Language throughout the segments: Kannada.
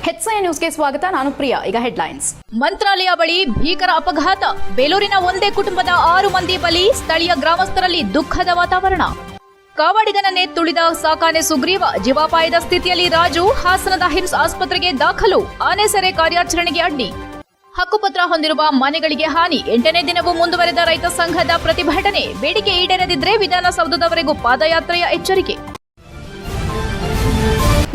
ಹೆಚ್ಐ ನ್ಯೂಸ್ಗೆ ಸ್ವಾಗತ. ನಾನು ಪ್ರಿಯಾ. ಈಗ ಹೆಡ್ಲೈನ್ಸ್. ಮಂತ್ರಾಲಯ ಬಳಿ ಭೀಕರ ಅಪಘಾತ. ಬೇಲೂರಿನ ಒಂದೇ ಕುಟುಂಬದ 6 ಮಂದಿ ಬಲಿ. ಸ್ಥಳೀಯ ಗ್ರಾಮಸ್ಥರಲ್ಲಿ ದುಃಖದ ವಾತಾವರಣ. ಕಾವಾಡಿಗನನ್ನೇ ತುಳಿದ ಸಾಕಾನೆ ಸುಗ್ರೀವ. ಜೀವಾಪಾಯದ ಸ್ಥಿತಿಯಲ್ಲಿ ರಾಜು. ಹಾಸನದ ಹಿಮ್ಸ್ ಆಸ್ಪತ್ರೆಗೆ ದಾಖಲು. ಆನೆ ಸೆರೆ ಕಾರ್ಯಾಚರಣೆಗೆ ಅಡ್ಡಿ. ಹಕ್ಕುಪತ್ರ ಹೊಂದಿರುವ ಮನೆಗಳಿಗೆ ಹಾನಿ. 8ನೇ ದಿನವೂ ಮುಂದುವರೆದ ರೈತ ಸಂಘದ ಪ್ರತಿಭಟನೆ. ಬೇಡಿಕೆ ಈಡೇರದಿದ್ರೆ ವಿಧಾನಸೌಧದವರೆಗೂ ಪಾದಯಾತ್ರೆಯ ಎಚ್ಚರಿಕೆ.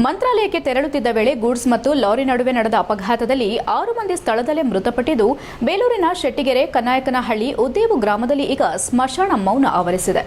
ಮಂತ್ರಾಲಯಕ್ಕೆ ತೆರಳುತ್ತಿದ್ದ ವೇಳೆ ಗೂಡ್ಸ್ ಮತ್ತು ಲಾರಿ ನಡುವೆ ನಡೆದ ಅಪಘಾತದಲ್ಲಿ 6 ಮಂದಿ ಸ್ಥಳದಲ್ಲೇ ಮೃತಪಟ್ಟಿದ್ದು, ಬೇಲೂರಿನ ಶೆಟ್ಟಿಗೆರೆ, ಕನಾಯಕನಹಳ್ಳಿ, ಉದ್ದೇವು ಗ್ರಾಮದಲ್ಲಿ ಈಗ ಸ್ಮಶಾನ ಮೌನ ಆವರಿಸಿದೆ.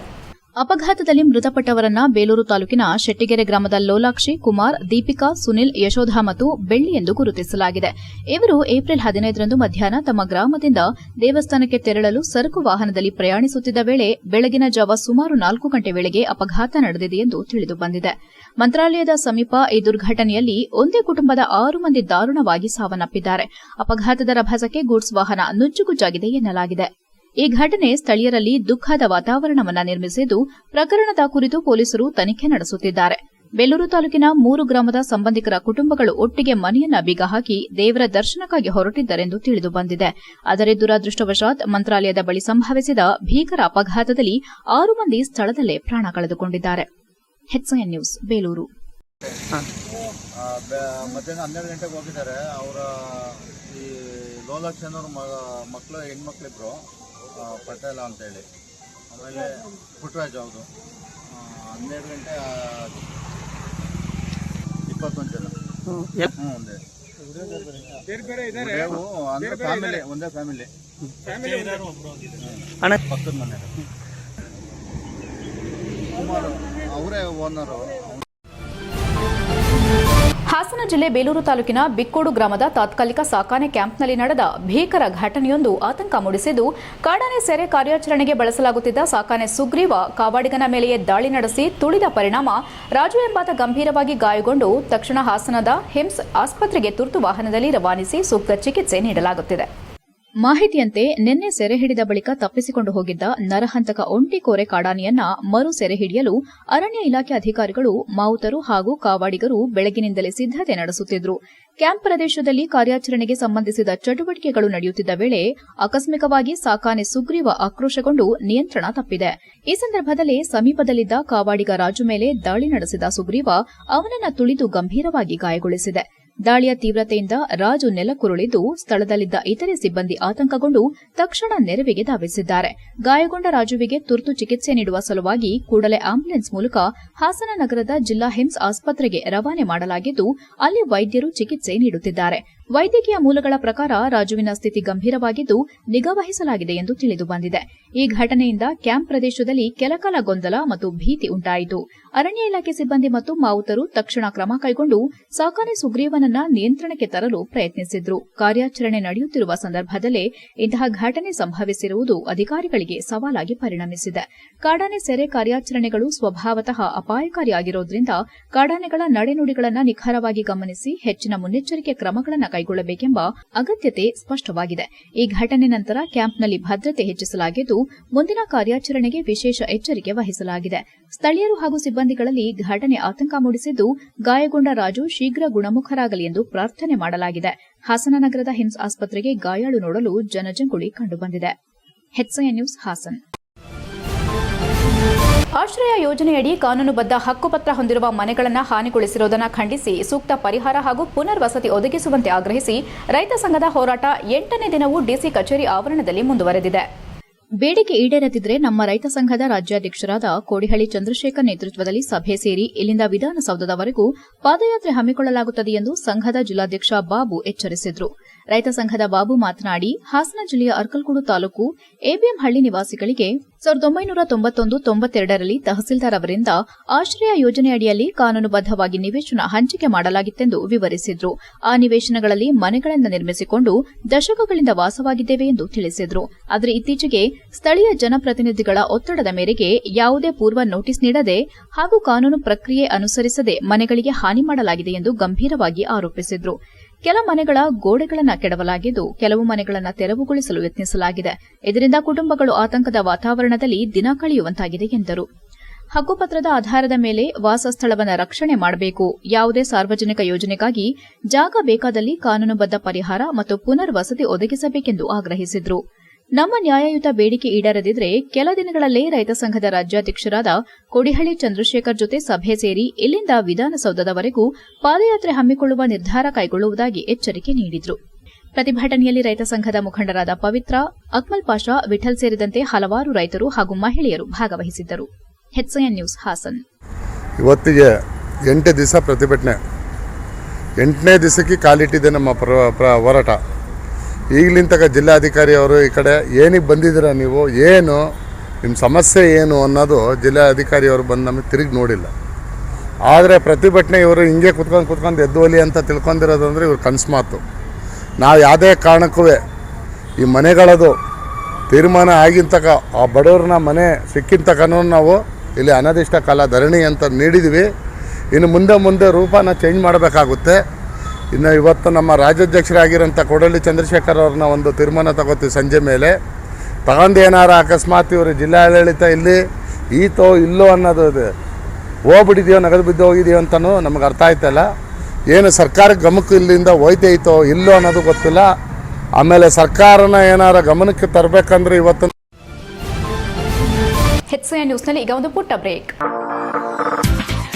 ಅಪಘಾತದಲ್ಲಿ ಮೃತಪಟ್ಟವರನ್ನ ಬೇಲೂರು ತಾಲೂಕಿನ ಶೆಟ್ಟಿಗೆರೆ ಗ್ರಾಮದ ಲೋಲಾಕ್ಷಿ, ಕುಮಾರ್, ದೀಪಿಕಾ, ಸುನಿಲ್, ಯಶೋಧ ಮತ್ತು ಬೆಳ್ಳಿ ಎಂದು ಗುರುತಿಸಲಾಗಿದೆ. ಇವರು ಏಪ್ರಿಲ್ 15ರಂದು ಮಧ್ಯಾಹ್ನ ತಮ್ಮ ಗ್ರಾಮದಿಂದ ದೇವಸ್ಥಾನಕ್ಕೆ ತೆರಳಲು ಸರಕು ವಾಹನದಲ್ಲಿ ಪ್ರಯಾಣಿಸುತ್ತಿದ್ದ ವೇಳೆ ಬೆಳಗಿನ ಜಾವ ಸುಮಾರು 4 ಗಂಟೆ ವೇಳೆಗೆ ಅಪಘಾತ ನಡೆದಿದೆ ಎಂದು ತಿಳಿದು ಬಂದಿದೆ. ಮಂತ್ರಾಲಯದ ಸಮೀಪ ಈ ದುರ್ಘಟನೆಯಲ್ಲಿ ಒಂದೇ ಕುಟುಂಬದ 6 ಮಂದಿ ದಾರುಣವಾಗಿ ಸಾವನ್ನಪ್ಪಿದ್ದಾರೆ. ಅಪಘಾತದ ರಭಸಕ್ಕೆ ಗೂಡ್ಸ್ ವಾಹನ ನುಜ್ಜುಗುಜ್ಜಾಗಿದೆ ಎನ್ನಲಾಗಿದೆ. ಈ ಘಟನೆ ಸ್ಥಳೀಯರಲ್ಲಿ ದುಃಖದ ವಾತಾವರಣವನ್ನು ನಿರ್ಮಿಸಿದ್ದು, ಪ್ರಕರಣದ ಕುರಿತು ಪೊಲೀಸರು ತನಿಖೆ ನಡೆಸುತ್ತಿದ್ದಾರೆ. ಬೇಲೂರು ತಾಲೂಕಿನ 3 ಗ್ರಾಮದ ಸಂಬಂಧಿಕರ ಕುಟುಂಬಗಳು ಒಟ್ಟಿಗೆ ಮನೆಯನ್ನ ಬೀಗ ಹಾಕಿ ದೇವರ ದರ್ಶನಕ್ಕಾಗಿ ಹೊರಟಿದ್ದರೆಂದು ತಿಳಿದು ಬಂದಿದೆ. ಆದರೆ ದುರದೃಷ್ಟವಶಾತ್ ಮಂತ್ರಾಲಯದ ಬಳಿ ಸಂಭವಿಸಿದ ಭೀಕರ ಅಪಘಾತದಲ್ಲಿ 6 ಮಂದಿ ಸ್ಥಳದಲ್ಲೇ ಪ್ರಾಣ ಕಳೆದುಕೊಂಡಿದ್ದಾರೆ. HIN news, Belur. ಮಧ್ಯಾಹ್ನ 12 ಗಂಟೆಗೆ ಹೋಗಿದ್ದಾರೆ. ಅವರ ಈ ಲೋಲಾಕ್ಷನವ್ರ ಮಕ್ಕಳು, ಹೆಣ್ಮಕ್ಳಿಬ್ರು, ಪಟೇಲ ಅಂತೇಳಿ, ಆಮೇಲೆ ಪುಟ್ಟರಾಜ್ ಅವರು 12 ಗಂಟೆ 21 ಜನ. ಒಂದೇ ಫ್ಯಾಮಿಲಿ, ಒಂದೇ ಫ್ಯಾಮಿಲಿ, ಪಕ್ಕದ ಮನೆ. ಕುಮಾರ್ ಅವರೇ ಓನರು. ಹಾಸನ ಜಿಲ್ಲೆ ಬೇಲೂರು ತಾಲೂಕಿನ ಬಿಕ್ಕೋಡು ಗ್ರಾಮದ ತಾತ್ಕಾಲಿಕ ಸಾಕಾನೆ ಕ್ಯಾಂಪ್ನಲ್ಲಿ ನಡೆದ ಭೀಕರ ಘಟನೆಯೊಂದು ಆತಂಕ ಮೂಡಿಸಿದ್ದು, ಕಾಡಾನೆ ಸೆರೆ ಕಾರ್ಯಾಚರಣೆಗೆ ಬಳಸಲಾಗುತ್ತಿದ್ದ ಸಾಕಾನೆ ಸುಗ್ರೀವ ಕಾವಾಡಿಗನ ಮೇಲೆಯೇ ದಾಳಿ ನಡೆಸಿ ತುಳಿದ ಪರಿಣಾಮ ರಾಜು ಎಂಬಾತ ಗಂಭೀರವಾಗಿ ಗಾಯಗೊಂಡು ತಕ್ಷಣ ಹಾಸನದ ಹಿಮ್ಸ್ ಆಸ್ಪತ್ರೆಗೆ ತುರ್ತು ವಾಹನದಲ್ಲಿ ರವಾನಿಸಿ ಸೂಕ್ತ ಚಿಕಿತ್ಸೆ ನೀಡಲಾಗುತ್ತಿದೆ. ಮಾಹಿತಿಯಂತೆ ನಿನ್ನೆ ಸೆರೆ ಹಿಡಿದ ಬಳಿಕ ತಪ್ಪಿಸಿಕೊಂಡು ಹೋಗಿದ್ದ ನರಹಂತಕ ಒಂಟಿಕೋರೆ ಕಾಡಾನೆಯನ್ನ ಮರು ಸೆರೆ ಹಿಡಿಯಲು ಅರಣ್ಯ ಇಲಾಖೆ ಅಧಿಕಾರಿಗಳು, ಮಾವುತರು ಹಾಗೂ ಕಾವಾಡಿಗರು ಬೆಳಗಿನಿಂದಲೇ ಸಿದ್ದತೆ ನಡೆಸುತ್ತಿದ್ದರು. ಕ್ಯಾಂಪ್ ಪ್ರದೇಶದಲ್ಲಿ ಕಾರ್ಯಾಚರಣೆಗೆ ಸಂಬಂಧಿಸಿದ ಚಟುವಟಿಕೆಗಳು ನಡೆಯುತ್ತಿದ್ದ ವೇಳೆ ಆಕಸ್ಮಿಕವಾಗಿ ಸಾಕಾನೆ ಸುಗ್ರೀವ ಆಕ್ರೋಶಗೊಂಡು ನಿಯಂತ್ರಣ ತಪ್ಪಿದೆ. ಈ ಸಂದರ್ಭದಲ್ಲಿ ಸಮೀಪದಲ್ಲಿದ್ದ ಕಾವಾಡಿಗ ರಾಜು ಮೇಲೆ ದಾಳಿ ನಡೆಸಿದ ಸುಗ್ರೀವ ಅವನನ್ನ ತುಳಿದು ಗಂಭೀರವಾಗಿ ಗಾಯಗೊಳಿಸಿದೆ. ದಾಳಿಯ ತೀವ್ರತೆಯಿಂದ ರಾಜು ನೆಲಕ್ಕುರುಳಿದ್ದು, ಸ್ಥಳದಲ್ಲಿದ್ದ ಇತರೆ ಸಿಬ್ಬಂದಿ ಆತಂಕಗೊಂಡು ತಕ್ಷಣ ನೆರವಿಗೆ ಧಾವಿಸಿದ್ದಾರೆ. ಗಾಯಗೊಂಡ ರಾಜುವಿಗೆ ತುರ್ತು ಚಿಕಿತ್ಸೆ ನೀಡುವ ಸಲುವಾಗಿ ಕೂಡಲೇ ಆಂಬ್ಯುಲೆನ್ಸ್ ಮೂಲಕ ಹಾಸನ ನಗರದ ಜಿಲ್ಲಾ ಹಿಮ್ಸ್ ಆಸ್ಪತ್ರೆಗೆ ರವಾನೆ ಮಾಡಲಾಗಿದ್ದು, ಅಲ್ಲಿ ವೈದ್ಯರು ಚಿಕಿತ್ಸೆ ನೀಡುತ್ತಿದ್ದಾರೆ. ವೈದ್ಯಕೀಯ ಮೂಲಗಳ ಪ್ರಕಾರ ರಾಜುವಿನ ಸ್ಥಿತಿ ಗಂಭೀರವಾಗಿದ್ದು, ನಿಗಾವಹಿಸಲಾಗಿದೆ ಎಂದು ತಿಳಿದು ಬಂದಿದೆ. ಈ ಘಟನೆಯಿಂದ ಕ್ಯಾಂಪ್ ಪ್ರದೇಶದಲ್ಲಿ ಕೆಲಕಾಲ ಗೊಂದಲ ಮತ್ತು ಭೀತಿ ಉಂಟಾಯಿತು. ಅರಣ್ಯ ಇಲಾಖೆ ಸಿಬ್ಬಂದಿ ಮತ್ತು ಮಾವುತರು ತಕ್ಷಣ ಕ್ರಮ ಕೈಗೊಂಡು ಸಾಕಾನೆ ಸುಗ್ರೀವನನ್ನ ನಿಯಂತ್ರಣಕ್ಕೆ ತರಲು ಪ್ರಯತ್ನಿಸಿದ್ರು. ಕಾರ್ಯಾಚರಣೆ ನಡೆಯುತ್ತಿರುವ ಸಂದರ್ಭದಲ್ಲೇ ಇಂತಹ ಘಟನೆ ಸಂಭವಿಸಿರುವುದು ಅಧಿಕಾರಿಗಳಿಗೆ ಸವಾಲಾಗಿ ಪರಿಣಮಿಸಿದೆ. ಕಾಡಾನೆ ಸೆರೆ ಕಾರ್ಯಾಚರಣೆಗಳು ಸ್ವಭಾವತಃ ಅಪಾಯಕಾರಿಯಾಗಿರೋದ್ರಿಂದ ಕಾಡಾನೆಗಳ ನಡೆನುಡಿಗಳನ್ನು ನಿಖರವಾಗಿ ಗಮನಿಸಿ ಹೆಚ್ಚಿನ ಮುನ್ನೆಚ್ಚರಿಕೆ ಕ್ರಮಗಳನ್ನು ಕೈಗೊಳ್ಳಬೇಕೆಂಬ ಅಗತ್ಯತೆ ಸ್ಪಷ್ಟವಾಗಿದೆ. ಈ ಘಟನೆ ನಂತರ ಕ್ಯಾಂಪ್ನಲ್ಲಿ ಭದ್ರತೆ ಹೆಚ್ಚಿಸಲಾಗಿದ್ದು, ಮುಂದಿನ ಕಾರ್ಯಾಚರಣೆಗೆ ವಿಶೇಷ ಎಚ್ಚರಿಕೆ ವಹಿಸಲಾಗಿದೆ. ಸ್ಥಳೀಯರು ಹಾಗೂ ಸಿಬ್ಬಂದಿಗಳಲ್ಲಿ ಘಟನೆ ಆತಂಕ ಮೂಡಿಸಿದ್ದು, ಗಾಯಗೊಂಡ ರಾಜು ಶೀಘ್ರ ಗುಣಮುಖರಾಗಲಿ ಎಂದು ಪ್ರಾರ್ಥನೆ ಮಾಡಲಾಗಿದೆ. ಹಾಸನ ನಗರದ ಹಿಮ್ಸ್ ಆಸ್ಪತ್ರೆಗೆ ಗಾಯಾಳು ನೋಡಲು ಜನಜಂಗುಳಿ ಕಂಡುಬಂದಿದೆ. HIN news, Hassan. ಆಶ್ರಯ ಯೋಜನೆಯಡಿ ಕಾನೂನುಬದ್ಧ ಹಕ್ಕುಪತ್ರ ಹೊಂದಿರುವ ಮನೆಗಳನ್ನು ಹಾನಿಗೊಳಿಸಿರುವುದನ್ನು ಖಂಡಿಸಿ ಸೂಕ್ತ ಪರಿಹಾರ ಹಾಗೂ ಪುನರ್ವಸತಿ ಒದಗಿಸುವಂತೆ ಆಗ್ರಹಿಸಿ ರೈತ ಸಂಘದ ಹೋರಾಟ 8ನೇ ದಿನವೂ ಡಿಸಿ ಕಚೇರಿ ಆವರಣದಲ್ಲಿ ಮುಂದುವರೆದಿದೆ. ಬೇಡಿಕೆ ಈಡೇರದಿದ್ರೆ ನಮ್ಮ ರೈತ ಸಂಘದ ರಾಜ್ಯಾಧ್ಯಕ್ಷರಾದ ಕೋಡಿಹಳ್ಳಿ ಚಂದ್ರಶೇಖರ್ ನೇತೃತ್ವದಲ್ಲಿ ಸಭೆ ಸೇರಿ ಇಲ್ಲಿಂದ ವಿಧಾನಸೌಧದವರೆಗೂ ಪಾದಯಾತ್ರೆ ಹಮ್ಮಿಕೊಳ್ಳಲಾಗುತ್ತದೆ ಎಂದು ಸಂಘದ ಜಿಲ್ಲಾಧ್ಯಕ್ಷ ಬಾಬು ಎಚ್ಚರಿಸಿದರು. ರೈತ ಸಂಘದ ಬಾಬು ಮಾತನಾಡಿ, ಹಾಸನ ಜಿಲ್ಲೆಯ ಅರ್ಕಲ್ಗೂಡು ತಾಲೂಕು ಎಬಿಎಂ ಹಳ್ಳಿ ನಿವಾಸಿಗಳಿಗೆ 1991-92ರಲ್ಲಿ ತಹಸೀಲ್ದಾರ್ ಅವರಿಂದ ಆಶ್ರಯ ಯೋಜನೆಯಡಿಯಲ್ಲಿ ಕಾನೂನುಬದ್ದವಾಗಿ ನಿವೇಶನ ಹಂಚಿಕೆ ಮಾಡಲಾಗಿತ್ತೆಂದು ವಿವರಿಸಿದ್ರು. ಆ ನಿವೇಶನಗಳಲ್ಲಿ ಮನೆಗಳನ್ನು ನಿರ್ಮಿಸಿಕೊಂಡು ದಶಕಗಳಿಂದ ವಾಸವಾಗಿದ್ದೇವೆ ಎಂದು ತಿಳಿಸಿದ್ರು. ಆದರೆ ಇತ್ತೀಚೆಗೆ ಸ್ಥಳೀಯ ಜನಪ್ರತಿನಿಧಿಗಳ ಒತ್ತಡದ ಮೇರೆಗೆ ಯಾವುದೇ ಪೂರ್ವ ನೋಟಿಸ್ ನೀಡದೆ ಹಾಗೂ ಕಾನೂನು ಪ್ರಕ್ರಿಯೆ ಅನುಸರಿಸದೆ ಮನೆಗಳಿಗೆ ಹಾನಿ ಮಾಡಲಾಗಿದೆ ಎಂದು ಗಂಭೀರವಾಗಿ ಆರೋಪಿಸಿದ್ರು. ಕೆಲ ಮನೆಗಳ ಗೋಡೆಗಳನ್ನು ಕೆಡವಲಾಗಿದ್ದು, ಕೆಲವು ಮನೆಗಳನ್ನು ತೆರವುಗೊಳಿಸಲು ಯತ್ನಿಸಲಾಗಿದೆ. ಇದರಿಂದ ಕುಟುಂಬಗಳು ಆತಂಕದ ವಾತಾವರಣದಲ್ಲಿ ದಿನ ಕಳೆಯುವಂತಾಗಿದೆ ಎಂದರು. ಹಕ್ಕುಪತ್ರದ ಆಧಾರದ ಮೇಲೆ ವಾಸಸ್ಥಳವನ್ನು ರಕ್ಷಣೆ ಮಾಡಬೇಕು. ಯಾವುದೇ ಸಾರ್ವಜನಿಕ ಯೋಜನೆಗಾಗಿ ಜಾಗ ಬೇಕಾದಲ್ಲಿ ಕಾನೂನುಬದ್ಧ ಪರಿಹಾರ ಮತ್ತು ಪುನರ್ವಸತಿ ಒದಗಿಸಬೇಕೆಂದು ಆಗ್ರಹಿಸಿದರು. ನಮ್ಮ ನ್ಯಾಯಯುತ ಬೇಡಿಕೆ ಈಡೇರದಿದ್ರೆ ಕೆಲ ದಿನಗಳಲ್ಲೇ ರೈತ ಸಂಘದ ರಾಜ್ಯಾಧ್ಯಕ್ಷರಾದ ಕೊಡಿಹಳ್ಳಿ ಚಂದ್ರಶೇಖರ್ ಜೊತೆ ಸಭೆ ಸೇರಿ ಇಲ್ಲಿಂದ ವಿಧಾನಸೌಧದವರೆಗೂ ಪಾದಯಾತ್ರೆ ಹಮ್ಮಿಕೊಳ್ಳುವ ನಿರ್ಧಾರ ಕೈಗೊಳ್ಳುವುದಾಗಿ ಎಚ್ಚರಿಕೆ ನೀಡಿದರು. ಪ್ರತಿಭಟನೆಯಲ್ಲಿ ರೈತ ಸಂಘದ ಮುಖಂಡರಾದ ಪವಿತ್ರ, ಅಕ್ಮಲ್ ಪಾಷಾ, ವಿಠಲ್ ಸೇರಿದಂತೆ ಹಲವಾರು ರೈತರು ಹಾಗೂ ಮಹಿಳೆಯರು ಭಾಗವಹಿಸಿದ್ದರು. HCN news Hassan. ಇವತ್ತಿಗೆ 8 ದಿವಸ ಪ್ರತಿಭಟನೆ, 8ನೇ ದಿವಸಕ್ಕೆ ಕಾಲಿಟ್ಟಿದೆ ನಮ್ಮ ಹೋರಾಟ. ಈಗಲಿಂದ ಜಿಲ್ಲಾಧಿಕಾರಿ ಅವರು ಈ ಕಡೆ ಏನಿಗೆ ಬಂದಿದ್ದೀರಾ, ನೀವು ಏನು ನಿಮ್ಮ ಸಮಸ್ಯೆ ಏನು ಅನ್ನೋದು ಜಿಲ್ಲಾಧಿಕಾರಿ ಅವರು ಬಂದು ನಮಗೆ ತಿರುಗಿ ನೋಡಿಲ್ಲ. ಆದರೆ ಪ್ರತಿಭಟನೆ ಇವರು ಹಿಂಗೆ ಕುತ್ಕೊಂಡು ಎದ್ದೋಲಿ ಅಂತ ತಿಳ್ಕೊಂಡಿರೋದು ಅಂದರೆ ಇವ್ರು ಕನಸು ಮಾತು. ನಾವು ಯಾವುದೇ ಕಾರಣಕ್ಕೂ ಈ ಮನೆಗಳದು ತೀರ್ಮಾನ ಆಗಿನ ತಕ ಆ ಬಡವ್ರನ್ನ ಮನೆ ಸಿಕ್ಕಿನ ತಕನೂ ನಾವು ಇಲ್ಲಿ ಅನಿರ್ದಿಷ್ಟ ಕಾಲ ಧರಣಿ ಅಂತ ನೀಡಿದ್ವಿ. ಇನ್ನು ಮುಂದೆ ರೂಪನ ಚೇಂಜ್ ಮಾಡಬೇಕಾಗುತ್ತೆ. ಇನ್ನು ಇವತ್ತು ನಮ್ಮ ರಾಜ್ಯಾಧ್ಯಕ್ಷರಾಗಿರೋಂಥ ಕೊಡಳ್ಳಿ ಚಂದ್ರಶೇಖರ್ ಅವ್ರನ್ನ ಒಂದು ತೀರ್ಮಾನ ತಗೋತೀವಿ ಸಂಜೆ ಮೇಲೆ. ತಗೊಂಡು ಏನಾರ ಅಕಸ್ಮಾತ್ ಇವರು ಜಿಲ್ಲಾಡಳಿತ ಇಲ್ಲಿ ಈತೋ ಇಲ್ಲೋ ಅನ್ನೋದು ಹೋಗ್ಬಿಟ್ಟಿದೆಯೋ, ನಗದು ಬಿದ್ದು ಹೋಗಿದೆಯೋ ಅಂತಲೂ ನಮಗೆ ಅರ್ಥ ಆಯ್ತಲ್ಲ. ಏನು ಸರ್ಕಾರಕ್ಕೆ ಗಮನಕ್ಕೆ ಇಲ್ಲಿಂದ ಹೋಯ್ತೈತೋ ಇಲ್ಲೋ ಅನ್ನೋದು ಗೊತ್ತಿಲ್ಲ. ಆಮೇಲೆ ಸರ್ಕಾರನ ಏನಾರ ಗಮನಕ್ಕೆ ತರಬೇಕಂದ್ರೆ ಇವತ್ತು HCN ನ್ಯೂಸ್ನಲ್ಲಿ ಈಗ ಒಂದು ಪುಟ್ಟ ಬ್ರೇಕ್.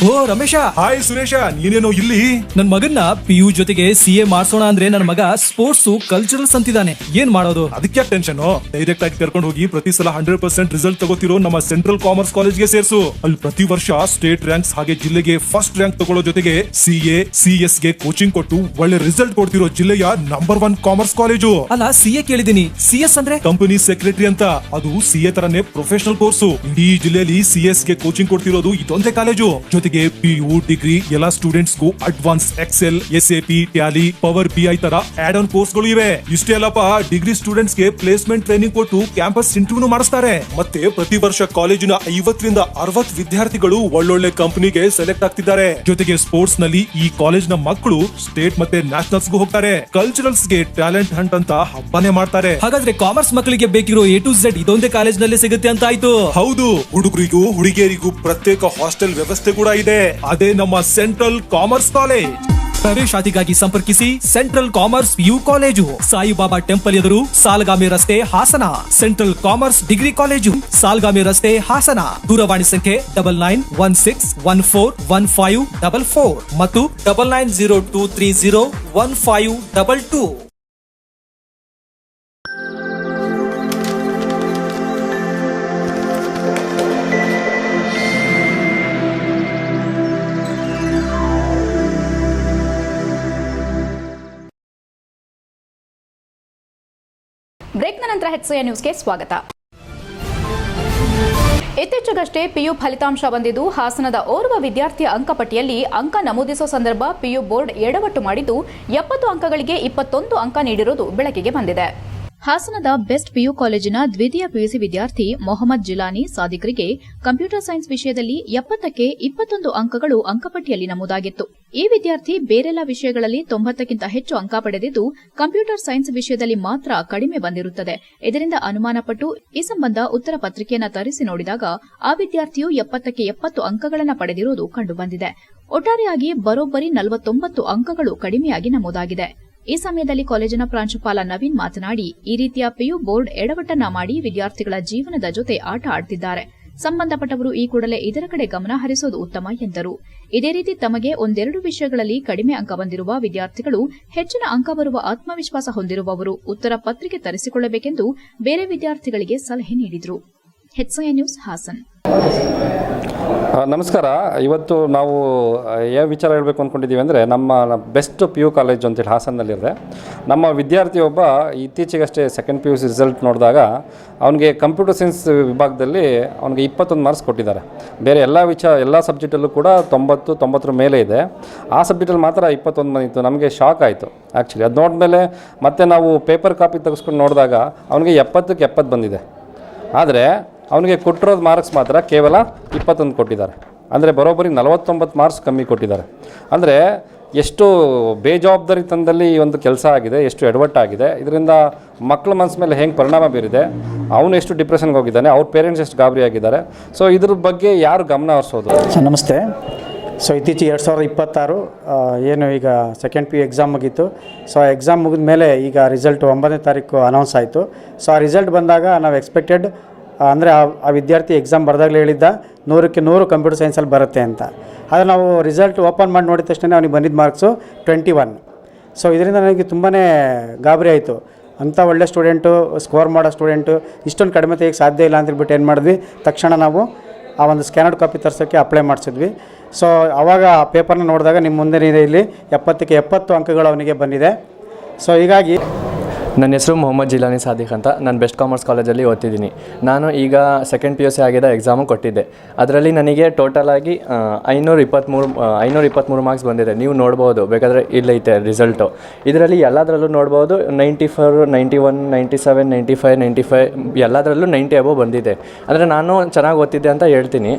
ಓ ರಮೇಶ, ಹಾಯ್ ಸುರೇಶ, ನೀನೇನೋ ಇಲ್ಲಿ? ನನ್ ಮಗನ್ನ PU ಜೊತೆಗೆ CA ಮಾಡ್ಸೋಣ ಅಂದ್ರೆ ನನ್ನ ಮಗ ಸ್ಪೋರ್ಟ್ಸ್ ಕಲ್ಚರಲ್ಸ್ ಅಂತಿದ್ದಾನೆ. ಏನ್ ಮಾಡೋದು? ಅದಕ್ಕೆ ಟೆನ್ಷನ್. ಡೈರೆಕ್ಟ್ ಆಗಿ ಕರ್ಕೊಂಡು ಹೋಗಿ ಪ್ರತಿ ಸಲ 100% ರಿಸಲ್ಟ್ ತಗೋತಿರೋ ನಮ್ಮ ಸೆಂಟ್ರಲ್ ಕಾಮರ್ಸ್ ಕಾಲೇಜ್ಗೆ ಸೇರ್ಸು. ಅಲ್ಲಿ ಪ್ರತಿ ವರ್ಷ ಸ್ಟೇಟ್ ರ್ಯಾಂಕ್ಸ್ ಹಾಗೆ ಜಿಲ್ಲೆಗೆ ಫಸ್ಟ್ ರ್ಯಾಂಕ್ ತಗೊಳ್ಳೋ ಜೊತೆಗೆ CA CS ಗೆ ಕೋಚಿಂಗ್ ಕೊಟ್ಟು ಒಳ್ಳೆ ರಿಸಲ್ಟ್ ಕೊಡ್ತಿರೋ ಜಿಲ್ಲೆಯ ನಂಬರ್ 1 ಕಾಮರ್ಸ್ ಕಾಲೇಜು. ಅಲ್ಲ, CA ಕೇಳಿದೀನಿ, CS ಅಂದ್ರೆ? ಕಂಪನಿ ಸೆಕ್ರೆಟರಿ ಅಂತ. ಅದು CA ತರನೇ ಪ್ರೊಫೆಷನಲ್ ಕೋರ್ಸು. ಇಡೀ ಜಿಲ್ಲೆಯಲ್ಲಿ CS ಗೆ ಕೋಚಿಂಗ್ ಕೊಡ್ತಿರೋದು ಇದೊಂದೇ ಕಾಲೇಜು. ಜೊತೆಗೆ PU ಡಿಗ್ರಿ ಎಲ್ಲ ಸ್ಟೂಡೆಂಟ್ಸ್ ಗೂ advance excel, SAP, Tally, power BI ತರ ಆಡ್ ಆನ್ ಕೋರ್ಸ್ ಗಳು ಇವೆ. ಇಷ್ಟೇ ಅಲ್ಲಪ್ಪ, ಡಿಗ್ರಿ ಸ್ಟೂಡೆಂಟ್ಸ್ ಗೆ ಪ್ಲೇಸ್ಮೆಂಟ್ ಟ್ರೈನಿಂಗ್ ಕೊಟ್ಟು ಕ್ಯಾಂಪಸ್ ಇಂಟರ್ವ್ಯೂ ಮಾಡಿಸ್ತಾರೆ. ಮತ್ತೆ ಪ್ರತಿ ವರ್ಷ ಕಾಲೇಜಿನ 50 ರಿಂದ 60 ವಿದ್ಯಾರ್ಥಿಗಳು ಒಳ್ಳೊಳ್ಳೆ ಕಂಪನಿಗೆ ಸೆಲೆಕ್ಟ್ ಆಗ್ತಿದ್ದಾರೆ. ಜೊತೆಗೆ ಸ್ಪೋರ್ಟ್ಸ್ ನಲ್ಲಿ ಈ ಕಾಲೇಜ್ ನ ಮಕ್ಕಳು ಸ್ಟೇಟ್ ಮತ್ತೆ ನ್ಯಾಷನಲ್ಸ್ ಗೂ ಹೋಗ್ತಾರೆ. ಕಲ್ಚರಲ್ಸ್ ಗೆ ಟ್ಯಾಲೆಂಟ್ ಹಂಟ್ ಅಂತ ಹಬ್ಬನೇ ಮಾಡ್ತಾರೆ. ಹಾಗಾದ್ರೆ ಕಾಮರ್ಸ್ ಮಕ್ಕಳಿಗೆ ಬೇಕಿರೋ A to Z ಇದೊಂದೇ ಕಾಲೇಜ್ ನಲ್ಲಿ ಸಿಗುತ್ತೆ ಅಂತ ಆಯ್ತು. ಹೌದು, ಹುಡುಗರಿಗೂ ಹುಡುಗಿಯರಿಗೂ ಪ್ರತ್ಯೇಕ ಹಾಸ್ಟೆಲ್ ವ್ಯವಸ್ಥೆ ಕೂಡ ಇದೆ. ಅದೇ ನಮ್ಮ ಸೆಂಟ್ರಲ್ ಕಾಮರ್ಸ್ ಕಾಲೇಜ್. ಪ್ರವೇಶಾತಿಗಾಗಿ ಸಂಪರ್ಕಿಸಿ central commerce PU college, Saibaba temple ಎದುರು, ಸಾಲಗಾಮಿ ರಸ್ತೆ, Hassan. Central commerce degree college, Salagami ರಸ್ತೆ, ಹಾಸನ. ದೂರವಾಣಿ ಸಂಖ್ಯೆ 9916141544 ಮತ್ತು 9902301522. ಬ್ರೇಕ್ನ ನಂತರ HCN ನ್ಯೂಸ್ಗೆ ಸ್ವಾಗತ. ಇತ್ತೀಚೆಗಷ್ಟೇ PU ಫಲಿತಾಂಶ ಬಂದಿದ್ದು, ಹಾಸನದ ಓರ್ವ ವಿದ್ಯಾರ್ಥಿಯ ಅಂಕಪಟ್ಟಿಯಲ್ಲಿ ಅಂಕ ನಮೂದಿಸುವ ಸಂದರ್ಭ PU ಬೋರ್ಡ್ ಎಡವಟ್ಟು ಮಾಡಿದ್ದು 70 ಅಂಕಗಳಿಗೆ 21 ಅಂಕ ನೀಡಿರುವುದು ಬೆಳಕಿಗೆ ಬಂದಿದೆ. ಹಾಸನದ ಬೆಸ್ಟ್ PU ಕಾಲೇಜಿನ ದ್ವಿತೀಯ PUC ವಿದ್ಯಾರ್ಥಿ ಮೊಹಮ್ಮದ್ ಜಿಲಾನಿ ಸಾದಿಕ್ರಿಗೆ ಕಂಪ್ಯೂಟರ್ ಸೈನ್ಸ್ ವಿಷಯದಲ್ಲಿ 70ಕ್ಕೆ 21 ಅಂಕಗಳು ಅಂಕಪಟ್ಟಿಯಲ್ಲಿ ನಮೂದಾಗಿತ್ತು. ಈ ವಿದ್ಯಾರ್ಥಿ ಬೇರೆಲ್ಲ ವಿಷಯಗಳಲ್ಲಿ 90ಕ್ಕಿಂತ ಹೆಚ್ಚು ಅಂಕ ಪಡೆದಿದ್ದು, ಕಂಪ್ಯೂಟರ್ ಸೈನ್ಸ್ ವಿಷಯದಲ್ಲಿ ಮಾತ್ರ ಕಡಿಮೆ ಬಂದಿರುತ್ತದೆ. ಇದರಿಂದ ಅನುಮಾನಪಟ್ಟು ಈ ಸಂಬಂಧ ಉತ್ತರ ಪತ್ರಿಕೆಯನ್ನು ತರಿಸಿ ನೋಡಿದಾಗ ಆ ವಿದ್ಯಾರ್ಥಿಯು 70ಕ್ಕೆ 70 ಅಂಕಗಳನ್ನು ಪಡೆದಿರುವುದು ಕಂಡುಬಂದಿದೆ. ಒಟ್ಟಾರೆಯಾಗಿ ಬರೋಬ್ಬರಿ 49 ಅಂಕಗಳು ಕಡಿಮೆಯಾಗಿ ನಮೂದಾಗಿದೆ. ಈ ಸಮಯದಲ್ಲಿ ಕಾಲೇಜಿನ ಪ್ರಾಂಶುಪಾಲ ನವೀನ್ ಮಾತನಾಡಿ, ಈ ರೀತಿಯ PU ಬೋರ್ಡ್ ಎಡವಟ್ಟನ್ನ ಮಾಡಿ ವಿದ್ಯಾರ್ಥಿಗಳ ಜೀವನದ ಜೊತೆ ಆಟ ಆಡುತ್ತಿದ್ದಾರೆ. ಸಂಬಂಧಪಟ್ಟವರು ಈ ಕೂಡಲೇ ಇದರ ಕಡೆ ಗಮನ ಹರಿಸುವುದು ಉತ್ತಮ ಎಂದರು. ಇದೇ ರೀತಿ ತಮಗೆ ಒಂದೆರಡು ವಿಷಯಗಳಲ್ಲಿ ಕಡಿಮೆ ಅಂಕ ಬಂದಿರುವ ವಿದ್ಯಾರ್ಥಿಗಳು ಹೆಚ್ಚಿನ ಅಂಕ ಬರುವ ಆತ್ಮವಿಶ್ವಾಸ ಹೊಂದಿರುವವರು ಉತ್ತರ ಪತ್ರಿಕೆ ತರಿಸಿಕೊಳ್ಳಬೇಕೆಂದು ಬೇರೆ ವಿದ್ಯಾರ್ಥಿಗಳಿಗೆ ಸಲಹೆ ನೀಡಿದರು. HCN news Hassan. ನಮಸ್ಕಾರ. ಇವತ್ತು ನಾವು ಯಾವ ವಿಚಾರ ಹೇಳಬೇಕು ಅಂದ್ಕೊಂಡಿದ್ದೀವಿ ಅಂದರೆ, ನಮ್ಮ ಬೆಸ್ಟ್ PU ಕಾಲೇಜು ಅಂತೇಳಿ ಹಾಸನದಲ್ಲಿದೆ. ನಮ್ಮ ವಿದ್ಯಾರ್ಥಿ ಒಬ್ಬ ಇತ್ತೀಚೆಗಷ್ಟೇ ಸೆಕೆಂಡ್ PUC ರಿಸಲ್ಟ್ ನೋಡಿದಾಗ ಅವನಿಗೆ ಕಂಪ್ಯೂಟರ್ ಸೈನ್ಸ್ ವಿಭಾಗದಲ್ಲಿ ಅವನಿಗೆ 21 ಮಾರ್ಕ್ಸ್ ಕೊಟ್ಟಿದ್ದಾರೆ. ಬೇರೆ ಎಲ್ಲ ಸಬ್ಜೆಕ್ಟಲ್ಲೂ ಕೂಡ 90 ಮೇಲೆ ಇದೆ. ಆ ಸಬ್ಜೆಕ್ಟಲ್ಲಿ ಮಾತ್ರ 21 ಬಂದಿತ್ತು. ನಮಗೆ ಶಾಕ್ ಆಯಿತು ಆ್ಯಕ್ಚುಲಿ. ಅದು ನೋಡಿದ್ಮೇಲೆ ಮತ್ತೆ ನಾವು ಪೇಪರ್ ಕಾಪಿ ತೆಗೆಸ್ಕೊಂಡು ನೋಡಿದಾಗ ಅವನಿಗೆ 70ಕ್ಕೆ 70 ಬಂದಿದೆ. ಆದರೆ ಅವನಿಗೆ ಕೊಟ್ಟಿರೋದು ಮಾರ್ಕ್ಸ್ ಮಾತ್ರ ಕೇವಲ 21 ಕೊಟ್ಟಿದ್ದಾರೆ. ಅಂದರೆ ಬರೋಬ್ಬರಿ 49 ಮಾರ್ಕ್ಸ್ ಕಮ್ಮಿ ಕೊಟ್ಟಿದ್ದಾರೆ. ಅಂದರೆ ಎಷ್ಟು ಬೇಜವಾಬ್ದಾರಿತನದಲ್ಲಿ ಈ ಒಂದು ಕೆಲಸ ಆಗಿದೆ, ಎಷ್ಟು ಎಡವಟ್ಟಾಗಿದೆ, ಇದರಿಂದ ಮಕ್ಕಳ ಮನಸ್ಸು ಮೇಲೆ ಹೆಂಗೆ ಪರಿಣಾಮ ಬೀರಿದೆ, ಅವನು ಎಷ್ಟು ಡಿಪ್ರೆಷನ್ಗೆ ಹೋಗಿದ್ದಾನೆ, ಅವ್ರ ಪೇರೆಂಟ್ಸ್ ಎಷ್ಟು ಗಾಬರಿ ಆಗಿದ್ದಾರೆ. ಸೊ ಇದ್ರ ಬಗ್ಗೆ ಯಾರು ಗಮನ ಹರಿಸೋದು? ಸರ್ ನಮಸ್ತೆ. ಸೊ ಇತ್ತೀಚೆಗೆ 2026 ಏನು ಈಗ ಸೆಕೆಂಡ್ PU ಎಕ್ಸಾಮ್ ಮುಗೀತು. ಸೊ ಆ ಎಕ್ಸಾಮ್ ಮುಗಿದ ಮೇಲೆ ಈಗ ರಿಸಲ್ಟ್ 9ನೇ ತಾರೀಕು ಅನೌನ್ಸ್ ಆಯಿತು. ಸೊ ಆ ರಿಸಲ್ಟ್ ಬಂದಾಗ ನಾವು ಎಕ್ಸ್ಪೆಕ್ಟೆಡ್ ಅಂದರೆ ಆ ವಿದ್ಯಾರ್ಥಿ ಎಕ್ಸಾಮ್ ಬರೆದಾಗಲೇ ಹೇಳಿದ್ದ 100ಕ್ಕೆ 100 ಕಂಪ್ಯೂಟರ್ ಸೈನ್ಸಲ್ಲಿ ಬರುತ್ತೆ ಅಂತ. ಆದರೆ ನಾವು ರಿಸಲ್ಟ್ ಓಪನ್ ಮಾಡಿ ನೋಡಿದ ತಕ್ಷಣ ಅವನಿಗೆ ಬಂದಿದ್ದ ಮಾರ್ಕ್ಸು 21. ಸೊ ಇದರಿಂದ ನನಗೆ ತುಂಬಾ ಗಾಬರಿ ಆಯಿತು. ಅಂಥ ಒಳ್ಳೆ ಸ್ಟೂಡೆಂಟು, ಸ್ಕೋರ್ ಮಾಡೋ ಸ್ಟೂಡೆಂಟು ಇಷ್ಟೊಂದು ಕಡಿಮೆ ತೆಗೆಯೋಕ್ಕೆ ಸಾಧ್ಯ ಇಲ್ಲ ಅಂತೇಳ್ಬಿಟ್ಟು ಏನು ಮಾಡಿದ್ವಿ, ತಕ್ಷಣ ನಾವು ಆ ಒಂದು ಸ್ಕ್ಯಾನರ್ಡ್ ಕಾಪಿ ತರ್ಸೋಕ್ಕೆ ಅಪ್ಲೈ ಮಾಡಿಸಿದ್ವಿ. ಸೊ ಆವಾಗ ಆ ಪೇಪರ್ನ ನೋಡಿದಾಗ ನಿಮ್ಮ ಮುಂದೆ ಇಲ್ಲಿ 70ಕ್ಕೆ 70 ಅಂಕಗಳು ಅವನಿಗೆ ಬಂದಿದೆ. ಸೊ ಹೀಗಾಗಿ ನನ್ನ ಹೆಸರು ಮೊಹಮ್ಮದ್ ಜಿಲಾನಿ ಸಾದಿಕ್ ಅಂತ. ನಾನು ಬೆಸ್ಟ್ ಕಾಮರ್ಸ್ ಕಾಲೇಜಲ್ಲಿ ಓದ್ತಿದ್ದೀನಿ. ನಾನು ಈಗ ಸೆಕೆಂಡ್ PUC ಆಗಿದ್ದ ಎಕ್ಸಾಮು ಕೊಟ್ಟಿದ್ದೆ. ಅದರಲ್ಲಿ ನನಗೆ ಟೋಟಲಾಗಿ 523 ಮಾರ್ಕ್ಸ್ ಬಂದಿದೆ. ನೀವು ನೋಡ್ಬೋದು, ಬೇಕಾದರೆ ಇಲ್ಲೈತೆ ರಿಸಲ್ಟು. ಇದರಲ್ಲಿ ಎಲ್ಲದರಲ್ಲೂ ನೋಡ್ಬೋದು 94, 91, 97, 95, 95 ಎಲ್ಲದರಲ್ಲೂ 90 ಅಬೋ ಬಂದಿದೆ. ಅಂದರೆ ನಾನು ಚೆನ್ನಾಗಿ ಓದ್ತಿದ್ದೆ ಅಂತ ಹೇಳ್ತೀನಿ.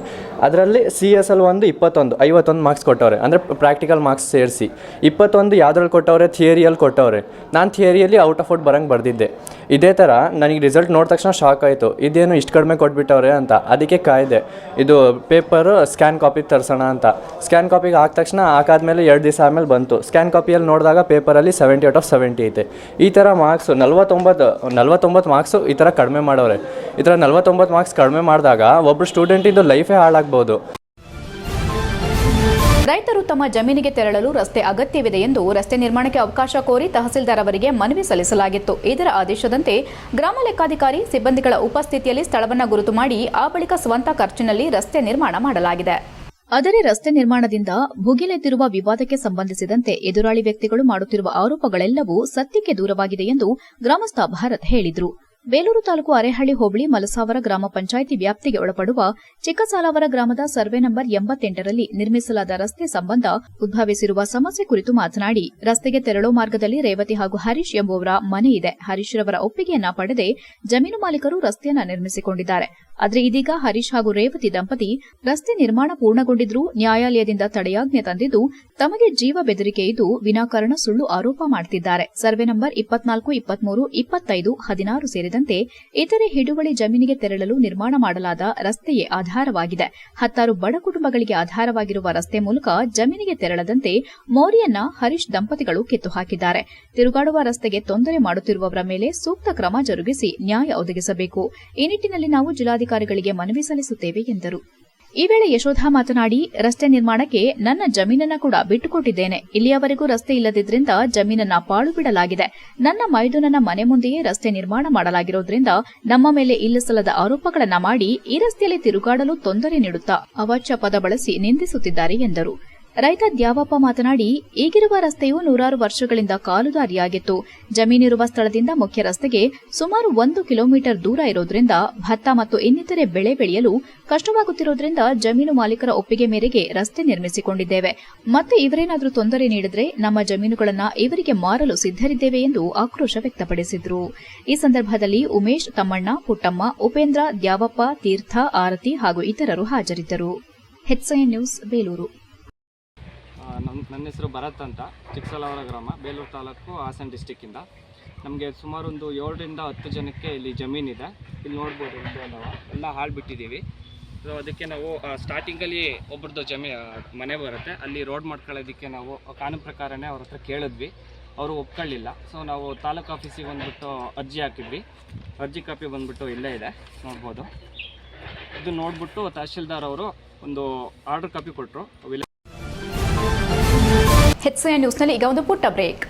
ಅದರಲ್ಲಿ CSL ಒಂದು 51 ಮಾರ್ಕ್ಸ್ ಕೊಟ್ಟವ್ರೆ, ಅಂದರೆ ಪ್ರಾಕ್ಟಿಕಲ್ ಮಾರ್ಕ್ಸ್ ಸೇರಿಸಿ 21 ಯಾವುದ್ರಲ್ಲಿ ಕೊಟ್ಟವ್ರೆ, ಥಿಯರಿಯಲ್ಲಿ ಕೊಟ್ಟವ್ರೆ. ನಾನು ಥಿಯರಿಯಲ್ಲಿ ಔಟ್ ಆಫ್ ಔಟ್ ಬರಂಗೆ ಬರ್ದಿದ್ದೆ. ಇದೇ ಥರ ನನಗೆ ರಿಸಲ್ಟ್ ನೋಡಿದ ತಕ್ಷಣ ಶಾಕ್ ಆಯಿತು, ಇದೇನು ಇಷ್ಟು ಕಡಿಮೆ ಕೊಟ್ಬಿಟ್ಟವ್ರೆ ಅಂತ. ಅದಕ್ಕೆ ಕಾಯ್ದೆ, ಇದು ಪೇಪರು ಸ್ಕ್ಯಾನ್ ಕಾಪಿ ತರಿಸೋಣ ಅಂತ. ಸ್ಕ್ಯಾನ್ ಕಾಪಿಗೆ ಹಾಕಿದ ತಕ್ಷಣ ಹಾಕಾದ್ಮೇಲೆ 2 ದಿವಸ ಆದಮೇಲೆ ಬಂತು. ಸ್ಕ್ಯಾನ್ ಕಾಪಿಯಲ್ಲಿ ನೋಡಿದಾಗ ಪೇಪರಲ್ಲಿ 70 ಔಟ್ ಆಫ್ 70 ಐತೆ. ಈ ಥರ ಮಾರ್ಕ್ಸು 49 ಮಾರ್ಕ್ಸು ಈ ಥರ ಕಡಿಮೆ ಮಾಡೋರೆ. ಈ ಥರ 49 ಮಾರ್ಕ್ಸ್ ಕಡಿಮೆ ಮಾಡಿದಾಗ ಒಬ್ಬರು ಸ್ಟೂಡೆಂಟಿಂದು ಲೈಫೇ ಹಾಳಾಗ್ಬೋದು. ರೈತರು ತಮ್ಮ ಜಮೀನಿಗೆ ತೆರಳಲು ರಸ್ತೆ ಅಗತ್ಯವಿದೆ ಎಂದು ರಸ್ತೆ ನಿರ್ಮಾಣಕ್ಕೆ ಅವಕಾಶ ಕೋರಿ ತಹಸೀಲ್ದಾರ್ ಅವರಿಗೆ ಮನವಿ ಸಲ್ಲಿಸಲಾಗಿತ್ತು. ಇದರ ಆದೇಶದಂತೆ ಗ್ರಾಮ ಲೆಕ್ಕಾಧಿಕಾರಿ ಸಿಬ್ಬಂದಿಗಳ ಉಪಸ್ಥಿತಿಯಲ್ಲಿ ಸ್ಥಳವನ್ನು ಗುರುತು ಮಾಡಿ ಆ ಬಳಿಕ ಸ್ವಂತ ಖರ್ಚಿನಲ್ಲಿ ರಸ್ತೆ ನಿರ್ಮಾಣ ಮಾಡಲಾಗಿದೆ. ಆದರೆ ರಸ್ತೆ ನಿರ್ಮಾಣದಿಂದ ಭುಗಿಲೆದ್ದಿರುವ ವಿವಾದಕ್ಕೆ ಸಂಬಂಧಿಸಿದಂತೆ ಎದುರಾಳಿ ವ್ಯಕ್ತಿಗಳು ಮಾಡುತ್ತಿರುವ ಆರೋಪಗಳೆಲ್ಲವೂ ಸತ್ಯಕ್ಕೆ ದೂರವಾಗಿದೆ ಎಂದು ಗ್ರಾಮಸ್ಥ ಭಾರತ್ ಹೇಳಿದರು. ಬೇಲೂರು ತಾಲೂಕು ಅರೇಹಳ್ಳಿ ಹೋಬಳಿ ಮಲಸಾವರ ಗ್ರಾಮ ಪಂಚಾಯಿತಿ ವ್ಯಾಪ್ತಿಗೆ ಒಳಪಡುವ ಚಿಕ್ಕಸಾಲಾವರ ಗ್ರಾಮದ ಸರ್ವೆ ನಂಬರ್ 88ರಲ್ಲಿ ನಿರ್ಮಿಸಲಾದ ರಸ್ತೆ ಸಂಬಂಧ ಉದ್ಭವಿಸಿರುವ ಸಮಸ್ಯೆ ಕುರಿತು ಮಾತನಾಡಿ, ರಸ್ತೆಗೆ ತೆರಳೋ ಮಾರ್ಗದಲ್ಲಿ ರೇವತಿ ಹಾಗೂ ಹರೀಶ್ ಎಂಬುವರ ಮನೆ ಇದೆ. ಹರೀಶ್ ರವರ ಒಪ್ಪಿಗೆಯನ್ನ ಪಡೆದೇ ಜಮೀನು ಮಾಲೀಕರು ರಸ್ತೆಯನ್ನ ನಿರ್ಮಿಸಿಕೊಂಡಿದ್ದಾರೆ. ಆದರೆ ಇದೀಗ ಹರೀಶ್ ಹಾಗೂ ರೇವತಿ ದಂಪತಿ ರಸ್ತೆ ನಿರ್ಮಾಣ ಪೂರ್ಣಗೊಂಡಿದ್ರೂ ನ್ಯಾಯಾಲಯದಿಂದ ತಡೆಯಾಜ್ಞೆ ತಂದಿದ್ದು ತಮಗೆ ಜೀವ ಬೆದರಿಕೆ ಇದ್ದು ವಿನಾಕಾರಣ ಸುಳ್ಳು ಆರೋಪ ಮಾಡುತ್ತಿದ್ದಾರೆ. ಸರ್ವೆ ನಂಬರ್ 24, 23, 25, 16 ಸೇರಿದಂತೆ ಇತರೆ ಹಿಡುವಳಿ ಜಮೀನಿಗೆ ತೆರಳಲು ನಿರ್ಮಾಣ ಮಾಡಲಾದ ರಸ್ತೆಯೇ ಆಧಾರವಾಗಿದೆ. 10 ಬಡ ಕುಟುಂಬಗಳಿಗೆ ಆಧಾರವಾಗಿರುವ ರಸ್ತೆ ಮೂಲಕ ಜಮೀನಿಗೆ ತೆರಳದಂತೆ ಮೋರಿಯನ್ನ ಹರೀಶ್ ದಂಪತಿಗಳು ಕಿತ್ತು ಹಾಕಿದ್ದಾರೆ. ತಿರುಗಾಡುವ ರಸ್ತೆಗೆ ತೊಂದರೆ ಮಾಡುತ್ತಿರುವವರ ಮೇಲೆ ಸೂಕ್ತ ಕ್ರಮ ಜರುಗಿಸಿ ನ್ಯಾಯ ಒದಗಿಸಬೇಕು. ಈ ನಿಟ್ಟಿನಲ್ಲಿ ನಾವು ಜಿಲ್ಲಾಧಿಕಾರಿಗಳಿಗೆ ಮನವಿ ಸಲ್ಲಿಸುತ್ತೇವೆ ಎಂದರು. ಈ ವೇಳೆ ಯಶೋಧ ಮಾತನಾಡಿ, ರಸ್ತೆ ನಿರ್ಮಾಣಕ್ಕೆ ನನ್ನ ಜಮೀನನ್ನ ಕೂಡ ಬಿಟ್ಟುಕೊಟ್ಟಿದ್ದೇನೆ. ಇಲ್ಲಿಯವರೆಗೂ ರಸ್ತೆ ಇಲ್ಲದಿದ್ರಿಂದ ಜಮೀನನ್ನ ಪಾಳು ಬಿಡಲಾಗಿದೆ. ನನ್ನ ಮೈದುನನ ಮನೆ ಮುಂದೆಯೇ ರಸ್ತೆ ನಿರ್ಮಾಣ ಮಾಡಲಾಗಿರೋದ್ರಿಂದ ನಮ್ಮ ಮೇಲೆ ಇಲ್ಲಸಲ್ಲದ ಆರೋಪಗಳನ್ನ ಮಾಡಿ ಈ ರಸ್ತೆಯಲ್ಲಿ ತಿರುಗಾಡಲು ತೊಂದರೆ ನೀಡುತ್ತಾ ಅವಾಚ್ಯ ಪದ ಬಳಸಿ ನಿಂದಿಸುತ್ತಿದ್ದಾರೆ ಎಂದರು. ರೈತ ದ್ಯಾವಪ್ಪ ಮಾತನಾಡಿ, ಈಗಿರುವ ರಸ್ತೆಯು 100 ವರ್ಷಗಳಿಂದ ಕಾಲುದಾರಿಯಾಗಿತ್ತು. ಜಮೀನಿರುವ ಸ್ಥಳದಿಂದ ಮುಖ್ಯ ರಸ್ತೆಗೆ ಸುಮಾರು 1 ಕಿಲೋಮೀಟರ್ ದೂರ ಇರೋದ್ರಿಂದ ಭತ್ತ ಮತ್ತು ಇನ್ನಿತರೆ ಬೆಳೆ ಬೆಳೆಯಲು ಕಷ್ಟವಾಗುತ್ತಿರೋದ್ರಿಂದ ಜಮೀನು ಮಾಲೀಕರ ಒಪ್ಪಿಗೆ ಮೇರೆಗೆ ರಸ್ತೆ ನಿರ್ಮಿಸಿಕೊಂಡಿದ್ದೇವೆ. ಮತ್ತೆ ಇವರೇನಾದರೂ ತೊಂದರೆ ನೀಡಿದ್ರೆ ನಮ್ಮ ಜಮೀನುಗಳನ್ನ ಇವರಿಗೆ ಮಾರಲು ಸಿದ್ದರಿದ್ದೇವೆ ಎಂದು ಆಕ್ರೋಶ ವ್ಯಕ್ತಪಡಿಸಿದರು. ಈ ಸಂದರ್ಭದಲ್ಲಿ ಉಮೇಶ್, ತಮ್ಮಣ್ಣ, ಪುಟ್ಟಮ್ಮ, ಉಪೇಂದ್ರ, ದ್ಯಾವಪ್ಪ, ತೀರ್ಥ, ಆರತಿ ಹಾಗೂ ಇತರರು ಹಾಜರಿದ್ದರು. HCN news, Belur. ನನ್ನ ಹೆಸರು ಭರತ್ ಅಂತ, ಚಿಕ್ಕಸಾಲಾವರ ಗ್ರಾಮ, ಬೇಲೂರು ತಾಲೂಕು, ಹಾಸನ ಡಿಸ್ಟಿಕ್ಕಿಂದ. ನಮಗೆ ಸುಮಾರು ಒಂದು 7 ರಿಂದ 10 ಜನಕ್ಕೆ ಇಲ್ಲಿ ಜಮೀನಿದೆ. ಇಲ್ಲಿ ನೋಡ್ಬೋದು, ಎಲ್ಲ ಹಾಳು ಬಿಟ್ಟಿದ್ದೀವಿ. ಸೊ ಅದಕ್ಕೆ ನಾವು ಸ್ಟಾರ್ಟಿಂಗಲ್ಲಿ ಒಬ್ರದ್ದು ಮನೆ ಬರುತ್ತೆ, ಅಲ್ಲಿ ರೋಡ್ ಮಾಡ್ಕೊಳ್ಳೋದಕ್ಕೆ ನಾವು ಕಾನೂನು ಪ್ರಕಾರನೇ ಅವ್ರ ಹತ್ರ ಕೇಳಿದ್ವಿ. ಅವರು ಒಪ್ಕೊಳ್ಳಿಲ್ಲ. ಸೊ ನಾವು ತಾಲೂಕು ಆಫೀಸಿಗೆ ಬಂದುಬಿಟ್ಟು ಅರ್ಜಿ ಹಾಕಿದ್ವಿ. ಅರ್ಜಿ ಕಾಪಿ ಬಂದುಬಿಟ್ಟು ಇಲ್ಲೇ ಇದೆ, ನೋಡ್ಬೋದು. ಇದು ನೋಡ್ಬಿಟ್ಟು ತಹಶೀಲ್ದಾರ್ ಅವರು ಒಂದು ಆರ್ಡರ್ ಕಾಪಿ ಕೊಟ್ಟರು. HCN ನ್ಯೂಸ್ನಲ್ಲಿ ಈಗ ಒಂದು ಪುಟ್ಟ ಬ್ರೇಕ್.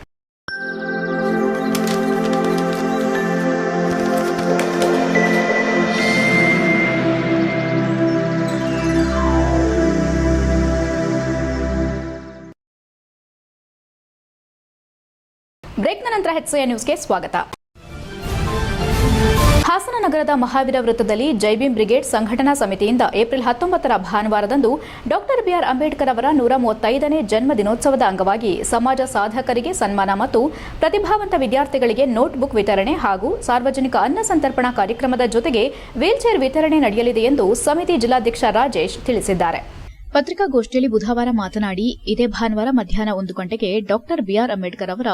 ಬ್ರೇಕ್ನ ನಂತರ HCN ನ್ಯೂಸ್ಗೆ ಸ್ವಾಗತ. ಹಾಸನ ನಗರದ ಮಹಾವೀರ ವೃತ್ತದಲ್ಲಿ ಜೈಭೀಮ್ ಬ್ರಿಗೇಡ್ ಸಂಘಟನಾ ಸಮಿತಿಯಿಂದ ಏಪ್ರಿಲ್ 19ರ ಭಾನುವಾರದಂದು ಡಾಕ್ಟರ್ BR ಅಂಬೇಡ್ಕರ್ ಅವರ 135ನೇ ಜನ್ಮ ದಿನೋತ್ಸವದ ಅಂಗವಾಗಿ ಸಮಾಜ ಸಾಧಕರಿಗೆ ಸನ್ಮಾನ ಮತ್ತು ಪ್ರತಿಭಾವಂತ ವಿದ್ಯಾರ್ಥಿಗಳಿಗೆ ನೋಟ್ಬುಕ್ ವಿತರಣೆ ಹಾಗೂ ಸಾರ್ವಜನಿಕ ಅನ್ನ ಸಂತರ್ಪಣಾ ಕಾರ್ಯಕ್ರಮದ ಜೊತೆಗೆ ವೀಲ್ಚೇರ್ ವಿತರಣೆ ನಡೆಯಲಿದೆ ಎಂದು ಸಮಿತಿ ಜಿಲ್ಲಾಧ್ಯಕ್ಷ ರಾಜೇಶ್ ತಿಳಿಸಿದ್ದಾರೆ. ಪತ್ರಿಕಾಗೋಷ್ಠಿಯಲ್ಲಿ ಬುಧವಾರ ಮಾತನಾಡಿ, ಇದೇ ಭಾನುವಾರ ಮಧ್ಯಾಹ್ನ 1 ಗಂಟೆಗೆ ಡಾಕ್ಟರ್ ಬಿಆರ್ ಅಂಬೇಡ್ಕರ್ ಅವರ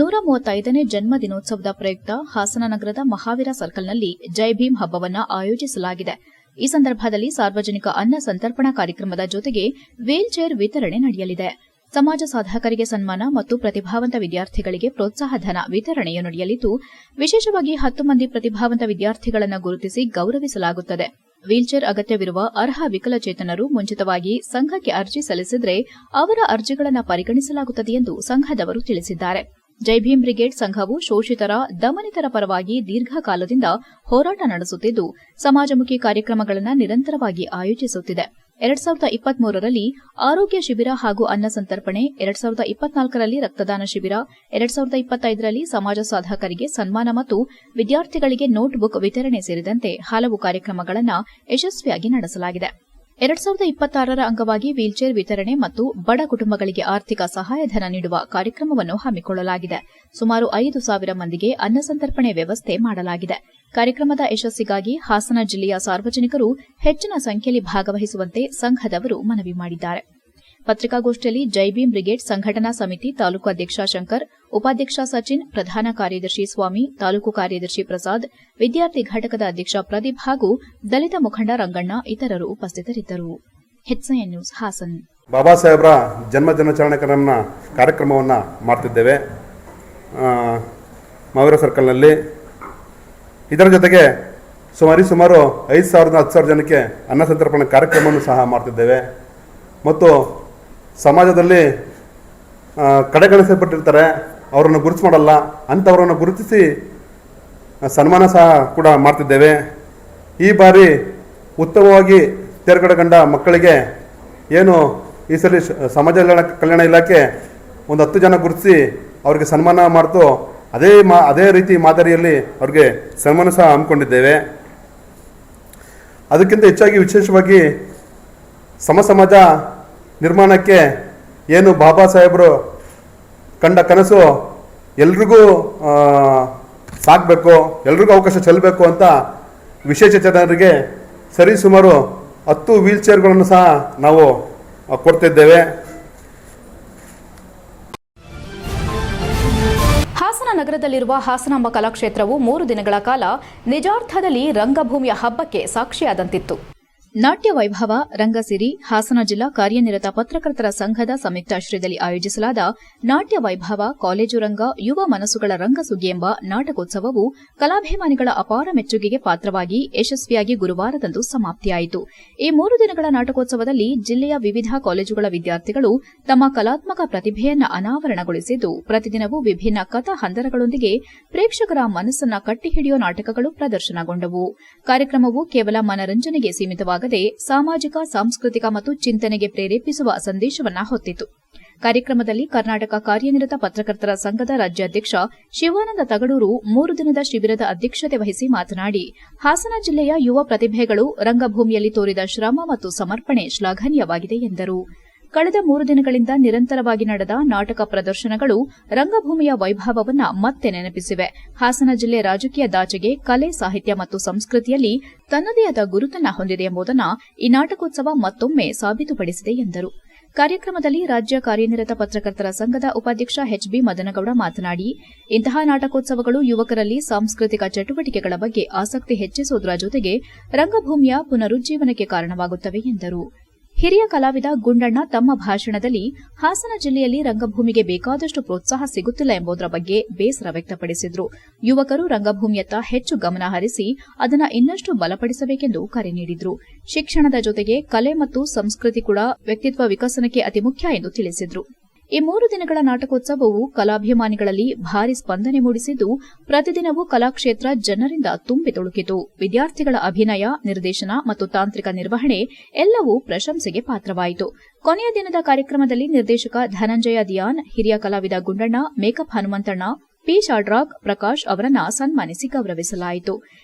135ನೇ ಜನ್ಮ ದಿನೋತ್ಸವದ ಪ್ರಯುಕ್ತ ಹಾಸನ ನಗರದ ಮಹಾವೀರ ಸರ್ಕಲ್ನಲ್ಲಿ ಜೈ ಭೀಮ್ ಹಬ್ಬವನ್ನು ಆಯೋಜಿಸಲಾಗಿದೆ. ಈ ಸಂದರ್ಭದಲ್ಲಿ ಸಾರ್ವಜನಿಕ ಅನ್ನ ಸಂತರ್ಪಣಾ ಕಾರ್ಯಕ್ರಮದ ಜೊತೆಗೆ ವೀಲ್ ಚೇರ್ ವಿತರಣೆ ನಡೆಯಲಿದೆ. ಸಮಾಜ ಸಾಧಕರಿಗೆ ಸನ್ಮಾನ ಮತ್ತು ಪ್ರತಿಭಾವಂತ ವಿದ್ಯಾರ್ಥಿಗಳಿಗೆ ಪ್ರೋತ್ಸಾಹ ಧನ ವಿತರಣೆಯೂ ನಡೆಯಲಿದ್ದು, ವಿಶೇಷವಾಗಿ 10 ಮಂದಿ ಪ್ರತಿಭಾವಂತ ವಿದ್ಯಾರ್ಥಿಗಳನ್ನು ಗುರುತಿಸಿ ಗೌರವಿಸಲಾಗುತ್ತದೆ. ವೀಲ್ಚೇರ್ ಅಗತ್ಯವಿರುವ ಅರ್ಹ ವಿಕಲಚೇತನರು ಮುಂಚಿತವಾಗಿ ಸಂಘಕ್ಕೆ ಅರ್ಜಿ ಸಲ್ಲಿಸಿದರೆ ಅವರ ಅರ್ಜಿಗಳನ್ನು ಪರಿಗಣಿಸಲಾಗುತ್ತದೆ ಎಂದು ಸಂಘದವರು ತಿಳಿಸಿದ್ದಾರೆ. ಜೈ ಭೀಮ್ ಬ್ರಿಗೇಡ್ ಸಂಘವು ಶೋಷಿತರ, ದಮನಿತರ ಪರವಾಗಿ ದೀರ್ಘಕಾಲದಿಂದ ಹೋರಾಟ ನಡೆಸುತ್ತಿದ್ದು, ಸಮಾಜಮುಖಿ ಕಾರ್ಯಕ್ರಮಗಳನ್ನು ನಿರಂತರವಾಗಿ ಆಯೋಜಿಸುತ್ತಿದೆ. 2023ರಲ್ಲಿ ಆರೋಗ್ಯ ಶಿಬಿರ ಹಾಗೂ ಅನ್ನ ಸಂತರ್ಪಣೆ, 2024ರಲ್ಲಿ ರಕ್ತದಾನ ಶಿಬಿರ, 2025ರಲ್ಲಿ ಸಮಾಜ ಸಾಧಕರಿಗೆ ಸನ್ಮಾನ ಮತ್ತು ವಿದ್ಯಾರ್ಥಿಗಳಿಗೆ ನೋಟ್ಬುಕ್ ವಿತರಣೆ ಸೇರಿದಂತೆ ಹಲವು ಕಾರ್ಯಕ್ರಮಗಳನ್ನು ಯಶಸ್ವಿಯಾಗಿ ನಡೆಸಲಾಗಿದೆ. 2026ರ ಅಂಗವಾಗಿ ವೀಲ್ಚೇರ್ ವಿತರಣೆ ಮತ್ತು ಬಡ ಕುಟುಂಬಗಳಿಗೆ ಆರ್ಥಿಕ ಸಹಾಯಧನ ನೀಡುವ ಕಾರ್ಯಕ್ರಮವನ್ನು ಹಮ್ಮಿಕೊಳ್ಳಲಾಗಿದೆ. ಸುಮಾರು 5,000 ಮಂದಿಗೆ ಅನ್ನ ಸಂತರ್ಪಣೆ ವ್ಯವಸ್ಥೆ ಮಾಡಲಾಗಿದೆ. ಕಾರ್ಯಕ್ರಮದ ಯಶಸ್ಸಿಗಾಗಿ ಹಾಸನ ಜಿಲ್ಲೆಯ ಸಾರ್ವಜನಿಕರು ಹೆಚ್ಚಿನ ಸಂಖ್ಯೆಯಲ್ಲಿ ಭಾಗವಹಿಸುವಂತೆ ಸಂಘದವರು ಮನವಿ ಮಾಡಿದ್ದಾರೆ. ಪತ್ರಿಕಾಗೋಷ್ಠಿಯಲ್ಲಿ ಜೈ ಭೀಮ್ ಬ್ರಿಗೇಡ್ ಸಂಘಟನಾ ಸಮಿತಿ ತಾಲೂಕು ಅಧ್ಯಕ್ಷ ಶಂಕರ್, ಉಪಾಧ್ಯಕ್ಷ ಸಚಿನ್, ಪ್ರಧಾನ ಕಾರ್ಯದರ್ಶಿ ಸ್ವಾಮಿ, ತಾಲೂಕು ಕಾರ್ಯದರ್ಶಿ ಪ್ರಸಾದ್, ವಿದ್ಯಾರ್ಥಿ ಘಟಕದ ಅಧ್ಯಕ್ಷ ಪ್ರದೀಪ್ ಹಾಗೂ ದಲಿತ ಮುಖಂಡ ರಂಗಣ್ಣ ಇತರರು ಉಪಸ್ಥಿತರಿದ್ದರು. HCN news Haasan. ಬಾಬಾ ಸಾಹೇಬ್ರ ಜನ್ಮ ದಿನಾಚರಣೆ ಕಾರ್ಯಕ್ರಮವನ್ನು ಮಾಡ್ತಿದ್ದೇವೆ ಮಹಾವೀರ ಸರ್ಕಲ್ನಲ್ಲಿ. ಇದರ ಜೊತೆಗೆ ಸುಮಾರು 5,000-10,000 ಜನಕ್ಕೆ ಅನ್ನ ಸಂತರ್ಪಣೆ ಕಾರ್ಯಕ್ರಮವನ್ನು ಸಹ ಮಾಡ್ತಿದ್ದೇವೆ. ಮತ್ತು ಸಮಾಜದಲ್ಲಿ ಕಡೆಗಣಿಸಲ್ಪಟ್ಟಿರ್ತಾರೆ, ಅವರನ್ನು ಗುರುತು ಮಾಡಲ್ಲ, ಅಂಥವರನ್ನು ಗುರುತಿಸಿ ಸನ್ಮಾನ ಸಹ ಕೂಡ ಮಾಡ್ತಿದ್ದೇವೆ. ಈ ಬಾರಿ ಉತ್ತಮವಾಗಿ ತೇರ್ಗಡೆಗೊಂಡ ಮಕ್ಕಳಿಗೆ ಏನು ಈ ಸಲ ಸಮಾಜ ಕಲ್ಯಾಣ ಇಲಾಖೆ ಒಂದು 10 ಜನ ಗುರುತಿಸಿ ಅವರಿಗೆ ಸನ್ಮಾನ ಮಾಡ್ತು. ಅದೇ ರೀತಿ ಮಾದರಿಯಲ್ಲಿ ಅವ್ರಿಗೆ ಸನ್ಮಾನ ಸಹ ಹಮ್ಮಿಕೊಂಡಿದ್ದೇವೆ. ಅದಕ್ಕಿಂತ ಹೆಚ್ಚಾಗಿ ವಿಶೇಷವಾಗಿ ಸಮಾಜ ನಿರ್ಮಾಣಕ್ಕೆ ಏನು ಬಾಬಾ ಸಾಹೇಬರು ಕಂಡ ಕನಸು ಎಲ್ರಿಗೂ ಸಾಕಬೇಕು, ಎಲ್ರಿಗೂ ಅವಕಾಶ ಚೆಲ್ಲಬೇಕು ಅಂತ ವಿಶೇಷಚೇತನರಿಗೆ ಸರಿಸುಮಾರು 10 ವೀಲ್ ಚೇರ್ಗಳನ್ನು ಸಹ ನಾವು ಕೊಡ್ತಿದ್ದೇವೆ. ಹಾಸನ ನಗರದಲ್ಲಿರುವ ಹಾಸನಾಂಬ ಕಲಾಕ್ಷೇತ್ರವು 3 ದಿನಗಳ ಕಾಲ ನಿಜಾರ್ಥದಲ್ಲಿ ರಂಗಭೂಮಿಯ ಹಬ್ಬಕ್ಕೆ ಸಾಕ್ಷಿಯಾದಂತಿತ್ತು. ನಾಟ್ಯ ವೈಭವ ರಂಗಸಿರಿ ಹಾಸನ ಜಿಲ್ಲಾ ಕಾರ್ಯನಿರತ ಪತ್ರಕರ್ತರ ಸಂಘದ ಸಂಯುಕ್ತಾಶ್ರಯದಲ್ಲಿ ಆಯೋಜಿಸಲಾದ ನಾಟ್ಯ ವೈಭವ ಕಾಲೇಜು ರಂಗ ಯುವ ಮನಸ್ಸುಗಳ ರಂಗಸುಗ್ಗಿ ಎಂಬ ನಾಟಕೋತ್ಸವವು ಕಲಾಭಿಮಾನಿಗಳ ಅಪಾರ ಮೆಚ್ಚುಗೆಗೆ ಪಾತ್ರವಾಗಿ ಯಶಸ್ವಿಯಾಗಿ ಗುರುವಾರದಂದು ಸಮಾಪ್ತಿಯಾಯಿತು. ಈ 3 ದಿನಗಳ ನಾಟಕೋತ್ಸವದಲ್ಲಿ ಜಿಲ್ಲೆಯ ವಿವಿಧ ಕಾಲೇಜುಗಳ ವಿದ್ಯಾರ್ಥಿಗಳು ತಮ್ಮ ಕಲಾತ್ಮಕ ಪ್ರತಿಭೆಯನ್ನು ಅನಾವರಣಗೊಳಿಸಿದ್ದು, ಪ್ರತಿದಿನವೂ ವಿಭಿನ್ನ ಕಥಾ ಹಂದರಗಳೊಂದಿಗೆ ಪ್ರೇಕ್ಷಕರ ಮನಸ್ಸನ್ನ ಕಟ್ಟಿಹಿಡಿಯುವ ನಾಟಕಗಳು ಪ್ರದರ್ಶನಗೊಂಡವು. ಕಾರ್ಯಕ್ರಮವು ಕೇವಲ ಮನರಂಜನೆಗೆ ಸೀಮಿತವಾಗಿ ಸಾಮಾಜಿಕ, ಸಾಂಸ್ಕೃತಿಕ ಮತ್ತು ಚಿಂತನೆಗೆ ಪ್ರೇರೇಪಿಸುವ ಸಂದೇಶವನ್ನ ಹೊತ್ತಿತು. ಕಾರ್ಯಕ್ರಮದಲ್ಲಿ ಕರ್ನಾಟಕ ಕಾರ್ಯನಿರತ ಪತ್ರಕರ್ತರ ಸಂಘದ ರಾಜ್ಯಾಧ್ಯಕ್ಷ ಶಿವಾನಂದ ತಗಡೂರು 3 ದಿನದ ಶಿಬಿರದ ಅಧ್ಯಕ್ಷತೆ ವಹಿಸಿ ಮಾತನಾಡಿ, ಹಾಸನ ಜಿಲ್ಲೆಯ ಯುವ ಪ್ರತಿಭೆಗಳು ರಂಗಭೂಮಿಯಲ್ಲಿ ತೋರಿದ ಶ್ರಮ ಮತ್ತು ಸಮರ್ಪಣೆ ಶ್ಲಾಘನೀಯವಾಗಿದೆ ಎಂದರು. ಕಳೆದ 3 ದಿನಗಳಿಂದ ನಿರಂತರವಾಗಿ ನಡೆದ ನಾಟಕ ಪ್ರದರ್ಶನಗಳು ರಂಗಭೂಮಿಯ ವೈಭವವನ್ನು ಮತ್ತೆ ನೆನಪಿಸಿವೆ. ಹಾಸನ ಜಿಲ್ಲೆ ರಾಜಕೀಯದಾಚೆಗೆ ಕಲೆ, ಸಾಹಿತ್ಯ ಮತ್ತು ಸಂಸ್ಕೃತಿಯಲ್ಲಿ ತನ್ನದೇ ಆದ ಗುರುತನ್ನ ಹೊಂದಿದೆ ಎಂಬುದನ್ನು ಈ ನಾಟಕೋತ್ಸವ ಮತ್ತೊಮ್ಮೆ ಸಾಬೀತುಪಡಿಸಿದೆ ಎಂದರು. ಕಾರ್ಯಕ್ರಮದಲ್ಲಿ ರಾಜ್ಯ ಕಾರ್ಯನಿರತ ಪತ್ರಕರ್ತರ ಸಂಘದ ಉಪಾಧ್ಯಕ್ಷ HB ಮದನಗೌಡ ಮಾತನಾಡಿ, ಇಂತಹ ನಾಟಕೋತ್ಸವಗಳು ಯುವಕರಲ್ಲಿ ಸಾಂಸ್ಕೃತಿಕ ಚಟುವಟಿಕೆಗಳ ಬಗ್ಗೆ ಆಸಕ್ತಿ ಹೆಚ್ಚಿಸುವುದರ ಜೊತೆಗೆ ರಂಗಭೂಮಿಯ ಪುನರುಜ್ಜೀವನಕ್ಕೆ ಕಾರಣವಾಗುತ್ತವೆ ಎಂದರು. ಹಿರಿಯ ಕಲಾವಿದ ಗುಂಡಣ್ಣ ತಮ್ಮ ಭಾಷಣದಲ್ಲಿ ಹಾಸನ ಜಿಲ್ಲೆಯಲ್ಲಿ ರಂಗಭೂಮಿಗೆ ಬೇಕಾದಷ್ಟು ಪ್ರೋತ್ಸಾಹ ಸಿಗುತ್ತಿಲ್ಲ ಎಂಬುದರ ಬಗ್ಗೆ ಬೇಸರ ವ್ಯಕ್ತಪಡಿಸಿದರು. ಯುವಕರು ರಂಗಭೂಮಿಯತ್ತ ಹೆಚ್ಚು ಗಮನ ಹರಿಸಿ ಅದನ್ನು ಇನ್ನಷ್ಟು ಬಲಪಡಿಸಬೇಕೆಂದು ಕರೆ ನೀಡಿದರು. ಶಿಕ್ಷಣದ ಜೊತೆಗೆ ಕಲೆ ಮತ್ತು ಸಂಸ್ಕೃತಿ ಕೂಡ ವ್ಯಕ್ತಿತ್ವ ವಿಕಸನಕ್ಕೆ ಅತಿ ಮುಖ್ಯ ಎಂದು ತಿಳಿಸಿದರು. ಈ 3 ದಿನಗಳ ನಾಟಕೋತ್ಸವವು ಕಲಾಭಿಮಾನಿಗಳಲ್ಲಿ ಭಾರಿ ಸ್ಪಂದನೆ ಮೂಡಿಸಿದ್ದು, ಪ್ರತಿದಿನವೂ ಕಲಾಕ್ಷೇತ್ರ ಜನರಿಂದ ತುಂಬಿ ತುಳುಕಿತು. ವಿದ್ಯಾರ್ಥಿಗಳ ಅಭಿನಯ, ನಿರ್ದೇಶನ ಮತ್ತು ತಾಂತ್ರಿಕ ನಿರ್ವಹಣೆ ಎಲ್ಲವೂ ಪ್ರಶಂಸೆಗೆ ಪಾತ್ರವಾಯಿತು. ಕೊನೆಯ ದಿನದ ಕಾರ್ಯಕ್ರಮದಲ್ಲಿ ನಿರ್ದೇಶಕ ಧನಂಜಯ ದಿಯಾನ್, ಹಿರಿಯ ಕಲಾವಿದ ಗುಂಡಣ್ಣ, ಮೇಕಪ್ ಹನುಮಂತಣ್ಣ, ಪಿ ಶಾಡ್ರಾಗ್, ಪ್ರಕಾಶ್ ಅವರನ್ನು ಸನ್ಮಾನಿಸಿ ಗೌರವಿಸಲಾಯಿತು.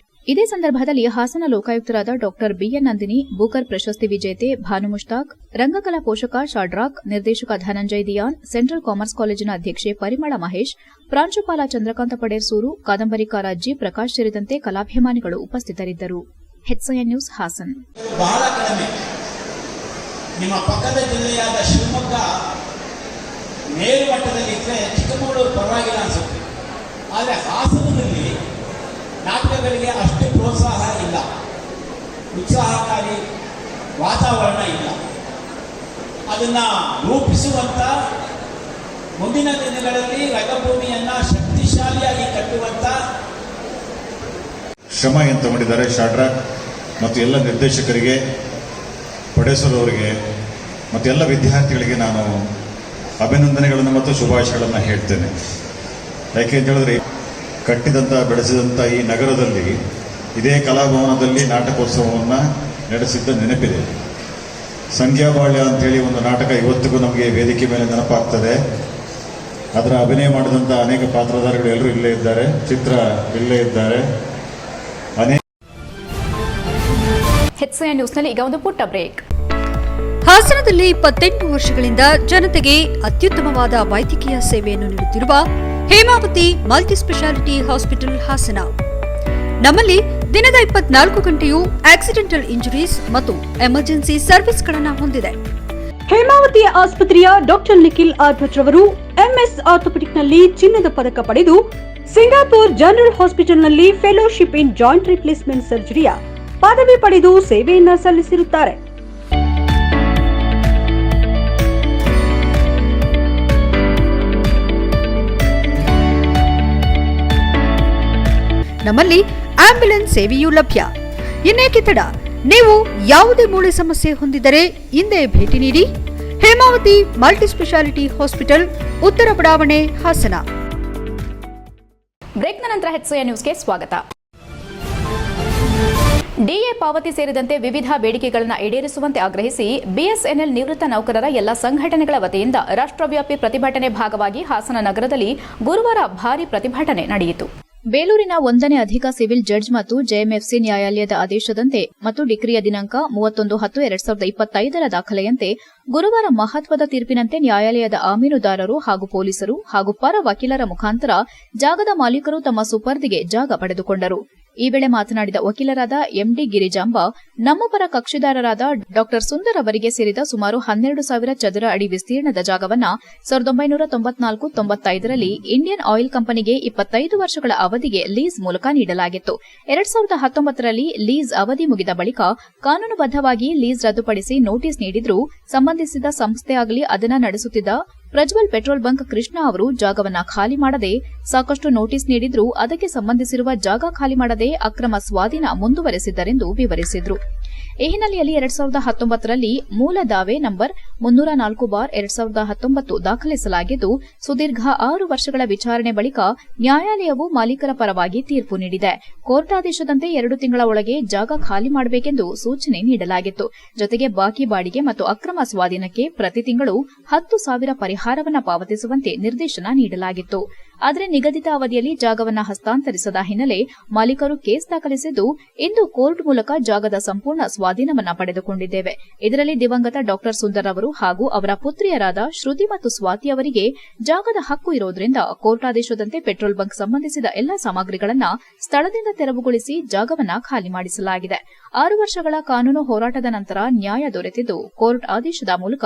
ಇದೇ ಸಂದರ್ಭದಲ್ಲಿ ಹಾಸನ ಲೋಕಾಯುಕ್ತರಾದ ಡಾ ಬಿಎನ್ ನಂದಿನಿ, ಬೂಕರ್ ಪ್ರಶಸ್ತಿ ವಿಜೇತೆ ಭಾನು ಮುಷ್ತಾಕ್, ರಂಗಕಲಾ ಪೋಷಕ ಶಾಡ್ರಾಕ್, ನಿರ್ದೇಶಕ ಧನಂಜಯ್ ದಿಯಾನ್, ಸೆಂಟ್ರಲ್ ಕಾಮರ್ಸ್ ಕಾಲೇಜಿನ ಅಧ್ಯಕ್ಷೆ ಪರಿಮಳ ಮಹೇಶ್, ಪ್ರಾಂಶುಪಾಲ ಚಂದ್ರಕಾಂತ ಪಡೇರ್ಸೂರು, ಕಾದಂಬರಿಕಾರ ಜಿ ಪ್ರಕಾಶ್ ಸೇರಿದಂತೆ ಕಲಾಭಿಮಾನಿಗಳು ಉಪಸ್ಥಿತರಿದ್ದರು. HCN news Hassan. ನಿಮ್ಮ ಪಕ್ಕದ ಜಿಲ್ಲೆಯಾದ ಶಿವಮೊಗ್ಗ ಮೇಲ್ಮಟ್ಟದಲ್ಲಿ ಇದ್ದರೆ ಚಿಕ್ಕಮಗಳೂರು ಪರವಾಗಿಲ್ಲ ಅನಿಸುತ್ತೆ. ಆದರೆ ಹಾಸನದಲ್ಲಿ ನಾಟಕಗಳಿಗೆ ಅಷ್ಟು ಪ್ರೋತ್ಸಾಹ ಇಲ್ಲ, ಉತ್ಸಾಹಕಾರಿ ವಾತಾವರಣ ಇಲ್ಲ. ಅದನ್ನು ರೂಪಿಸುವಂಥ, ಮುಂದಿನ ದಿನಗಳಲ್ಲಿ ರಂಗಭೂಮಿಯನ್ನು ಶಕ್ತಿಶಾಲಿಯಾಗಿ ಕಟ್ಟುವಂಥ ಶ್ರಮ ಏನು ತಗೊಂಡಿದ್ದಾರೆ ಶಾಡ್ರಾಕ್ ಮತ್ತು ಎಲ್ಲ ನಿರ್ದೇಶಕರಿಗೆ, ಪ್ರೊಡ್ಯೂಸರ್ ಅವರಿಗೆ ಮತ್ತು ಎಲ್ಲ ವಿದ್ಯಾರ್ಥಿಗಳಿಗೆ ನಾನು ಅಭಿನಂದನೆಗಳನ್ನು ಮತ್ತು ಶುಭಾಶಯಗಳನ್ನು ಹೇಳ್ತೇನೆ. ಯಾಕೆ ಅಂತ ಹೇಳಿದ್ರೆ, ಕಟ್ಟಿದಂಥ ಬೆಳೆಸಿದಂಥ ಈ ನಗರದಲ್ಲಿ ಇದೇ ಕಲಾಭವನದಲ್ಲಿ ನಾಟಕೋತ್ಸವವನ್ನು ನಡೆಸಿದ್ದ ನೆನಪಿದೆ. ಸಂಖ್ಯಾಬಾಳ್ಯ ಅಂಥೇಳಿ ಒಂದು ನಾಟಕ ಇವತ್ತಿಗೂ ನಮಗೆ ವೇದಿಕೆ ಮೇಲೆ ನೆನಪಾಗ್ತದೆ. ಅದರ ಅಭಿನಯ ಮಾಡಿದಂಥ ಅನೇಕ ಪಾತ್ರಧಾರಿಗಳು ಎಲ್ಲರೂ ಇಲ್ಲೇ ಇದ್ದಾರೆ, ಚಿತ್ರ ಇಲ್ಲೇ ಇದ್ದಾರೆ. HCI ನ್ಯೂಸ್ನಲ್ಲಿ ಈಗ ಒಂದು ಪುಟ್ಟ ಬ್ರೇಕ್. ಹಾಸನದಲ್ಲಿ 28 ವರ್ಷಗಳಿಂದ ಜನತೆಗೆ ಅತ್ಯುತ್ತಮವಾದ ವೈದ್ಯಕೀಯ ಸೇವೆಯನ್ನು ನೀಡುತ್ತಿರುವ Hemavathi multi speciality hospital Hassan. ನಮ್ಮಲ್ಲಿ ದಿನದ 24 ಗಂಟೆಯೂ ಆಕ್ಸಿಡೆಂಟಲ್ ಇಂಜುರೀಸ್ ಮತ್ತು ಎಮರ್ಜೆನ್ಸಿ ಸರ್ವಿಸ್ಗಳನ್ನು ಹೊಂದಿದೆ. ಹೇಮಾವತಿ ಆಸ್ಪತ್ರೆಯ ಡಾಕ್ಟರ್ ನಿಖಿಲ್ ಆರ್ಭಟ್ ರವರು MS ಆರ್ಥೋಪೆಡಿಕ್ನಲ್ಲಿ ಚಿನ್ನದ ಪದಕ ಪಡೆದು ಸಿಂಗಾಪುರ್ ಜನರಲ್ ಹಾಸ್ಪಿಟಲ್ನಲ್ಲಿ ಫೆಲೋಶಿಪ್ ಇನ್ ಜಾಯಿಂಟ್ ರಿಪ್ಲೇಸ್ಮೆಂಟ್ ಸರ್ಜರಿಯ ಪದವಿ ಪಡೆದು ಸೇವೆಯನ್ನ ಸಲ್ಲಿಸಿರುತ್ತಾರೆ. ನಮ್ಮಲ್ಲಿ ಆಂಬ್ಯುಲೆನ್ಸ್ ಸೇವೆಯೂ ಲಭ್ಯ. ಇನ್ನೇಕೆ ತಡ? ನೀವು ಯಾವುದೇ ಮೂಳೆ ಸಮಸ್ಯೆ ಹೊಂದಿದ್ದರೆ ಹಿಂದೆ ಭೇಟಿ ನೀಡಿ. ಹೇಮಾವತಿ ಮಲ್ಟಿ ಸ್ಪೆಷಾಲಿಟಿ ಹಾಸ್ಪಿಟಲ್, ಉತ್ತರ ಬಡಾವಣೆ, ಹಾಸನ. ಬ್ರೇಕ್ನ ನಂತರ HCI ನ್ಯೂಸ್ಗೆ ಸ್ವಾಗತ. ಡಿಎ ಪಾವತಿ ಸೇರಿದಂತೆ ವಿವಿಧ ಬೇಡಿಕೆಗಳನ್ನು ಈಡೇರಿಸುವಂತೆ ಆಗ್ರಹಿಸಿ BSNL ನಿವೃತ್ತ ನೌಕರರ ಎಲ್ಲ ಸಂಘಟನೆಗಳ ವತಿಯಿಂದ ರಾಷ್ಟ್ರವ್ಯಾಪಿ ಪ್ರತಿಭಟನೆ ಭಾಗವಾಗಿ ಹಾಸನ ನಗರದಲ್ಲಿ ಗುರುವಾರ ಭಾರೀ ಪ್ರತಿಭಟನೆ ನಡೆಯಿತು. ಬೇಲೂರಿನ 1ನೇ ಅಧಿಕ ಸಿವಿಲ್ ಜಡ್ಜ್ ಮತ್ತು JMFC ನ್ಯಾಯಾಲಯದ ಆದೇಶದಂತೆ ಮತ್ತು ಡಿಕ್ರಿಯ ದಿನಾಂಕ 31/10/2025 ದಾಖಲೆಯಂತೆ ಗುರುವಾರ ಮಹತ್ವದ ತೀರ್ಪಿನಂತೆ ನ್ಯಾಯಾಲಯದ ಆಮೀನುದಾರರು ಹಾಗೂ ಪೊಲೀಸರು ಹಾಗೂ ಪರ ವಕೀಲರ ಮುಖಾಂತರ ಜಾಗದ ಮಾಲೀಕರು ತಮ್ಮ ಸುಪರ್ದಿಗೆ ಜಾಗ ಪಡೆದುಕೊಂಡರು. ಈ ವೇಳೆ ಮಾತನಾಡಿದ ವಕೀಲರಾದ MD ಗಿರಿಜಾಂಬ, ನಮ್ಮ ಪರ ಕಕ್ಷಿದಾರರಾದ ಡಾ ಸುಂದರ್ ಅವರಿಗೆ ಸೇರಿದ ಸುಮಾರು 12,000 ಚದರ ಅಡಿ ವಿಸ್ತೀರ್ಣದ ಜಾಗವನ್ನ 1994-95ರಲ್ಲಿ ಇಂಡಿಯನ್ ಆಯಿಲ್ ಕಂಪನಿಗೆ 25 ವರ್ಷಗಳ ಅವಧಿಗೆ ಲೀಸ್ ಮೂಲಕ ನೀಡಲಾಗಿತ್ತು. 2019ರಲ್ಲಿ ಲೀಸ್ ಅವಧಿ ಮುಗಿದ ಬಳಿಕ ಕಾನೂನುಬದ್ಧವಾಗಿ ಲೀಸ್ ರದ್ದುಪಡಿಸಿ ನೋಟಿಸ್ ನೀಡಿದ್ರೂ ಸಂಬಂಧಿಸಿದ ಸಂಸ್ಥೆಯಾಗಲಿ ಅದನ್ನು ನಡೆಸುತ್ತಿದ್ದ ಪ್ರಜ್ವಲ್ ಪೆಟ್ರೋಲ್ ಬಂಕ್ ಕೃಷ್ಣ ಅವರು ಜಾಗವನ್ನ ಖಾಲಿ ಮಾಡದೆ ಸಾಕಷ್ಟು ನೋಟಿಸ್ ನೀಡಿದ್ರೂ ಅದಕ್ಕೆ ಸಂಬಂಧಿಸಿರುವ ಜಾಗ ಖಾಲಿ ಮಾಡದೆ ಅಕ್ರಮ ಸ್ವಾಧೀನ ಮುಂದುವರೆಸಿದ್ದರೆಂದು ವಿವರಿಸಿದರು. ಈ ಹಿನ್ನೆಲೆಯಲ್ಲಿ 2019ರಲ್ಲಿ ಮೂಲ ದಾವೆ ನಂಬರ್ 304/2019 ದಾಖಲಿಸಲಾಗಿದ್ದು, ಸುದೀರ್ಘ 6 ವರ್ಷಗಳ ವಿಚಾರಣೆ ಬಳಿಕ ನ್ಯಾಯಾಲಯವು ಮಾಲೀಕರ ಪರವಾಗಿ ತೀರ್ಪು ನೀಡಿದೆ. ಕೋರ್ಟ್ ಆದೇಶದಂತೆ 2 ತಿಂಗಳ ಒಳಗೆ ಜಾಗ ಖಾಲಿ ಮಾಡಬೇಕೆಂದು ಸೂಚನೆ ನೀಡಲಾಗಿತ್ತು. ಜೊತೆಗೆ ಬಾಕಿ ಬಾಡಿಗೆ ಮತ್ತು ಅಕ್ರಮ ಸ್ವಾಧೀನಕ್ಕೆ ಪ್ರತಿ ತಿಂಗಳು 10,000 ಪರಿಹಾರವನ್ನು ಪಾವತಿಸುವಂತೆ ನಿರ್ದೇಶನ ನೀಡಲಾಗಿತ್ತು. ಆದರೆ ನಿಗದಿತ ಅವಧಿಯಲ್ಲಿ ಜಾಗವನ್ನು ಹಸ್ತಾಂತರಿಸದ ಹಿನ್ನೆಲೆ ಮಾಲೀಕರು ಕೇಸ್ ದಾಖಲಿಸಿದ್ದು, ಇಂದು ಕೋರ್ಟ್ ಮೂಲಕ ಜಾಗದ ಸಂಪೂರ್ಣ ಸ್ವಾಧೀನವನ್ನು ಪಡೆದುಕೊಂಡಿದ್ದೇವೆ. ಇದರಲ್ಲಿ ದಿವಂಗತ ಡಾ ಸುಂದರ್ ಅವರು ಹಾಗೂ ಅವರ ಪುತ್ರಿಯರಾದ ಶ್ರುತಿ ಮತ್ತು ಸ್ವಾತಿ ಅವರಿಗೆ ಜಾಗದ ಹಕ್ಕು ಇರುವುದರಿಂದ ಕೋರ್ಟ್ ಆದೇಶದಂತೆ ಪೆಟ್ರೋಲ್ ಬಂಕ್ ಸಂಬಂಧಿಸಿದ ಎಲ್ಲಾ ಸಾಮಗ್ರಿಗಳನ್ನು ಸ್ಥಳದಿಂದ ತೆರವುಗೊಳಿಸಿ ಜಾಗವನ್ನು ಖಾಲಿ ಮಾಡಿಸಲಾಗಿದೆ. 6 ವರ್ಷಗಳ ಕಾನೂನು ಹೋರಾಟದ ನಂತರ ನ್ಯಾಯ ದೊರೆತಿದ್ದು, ಕೋರ್ಟ್ ಆದೇಶದ ಮೂಲಕ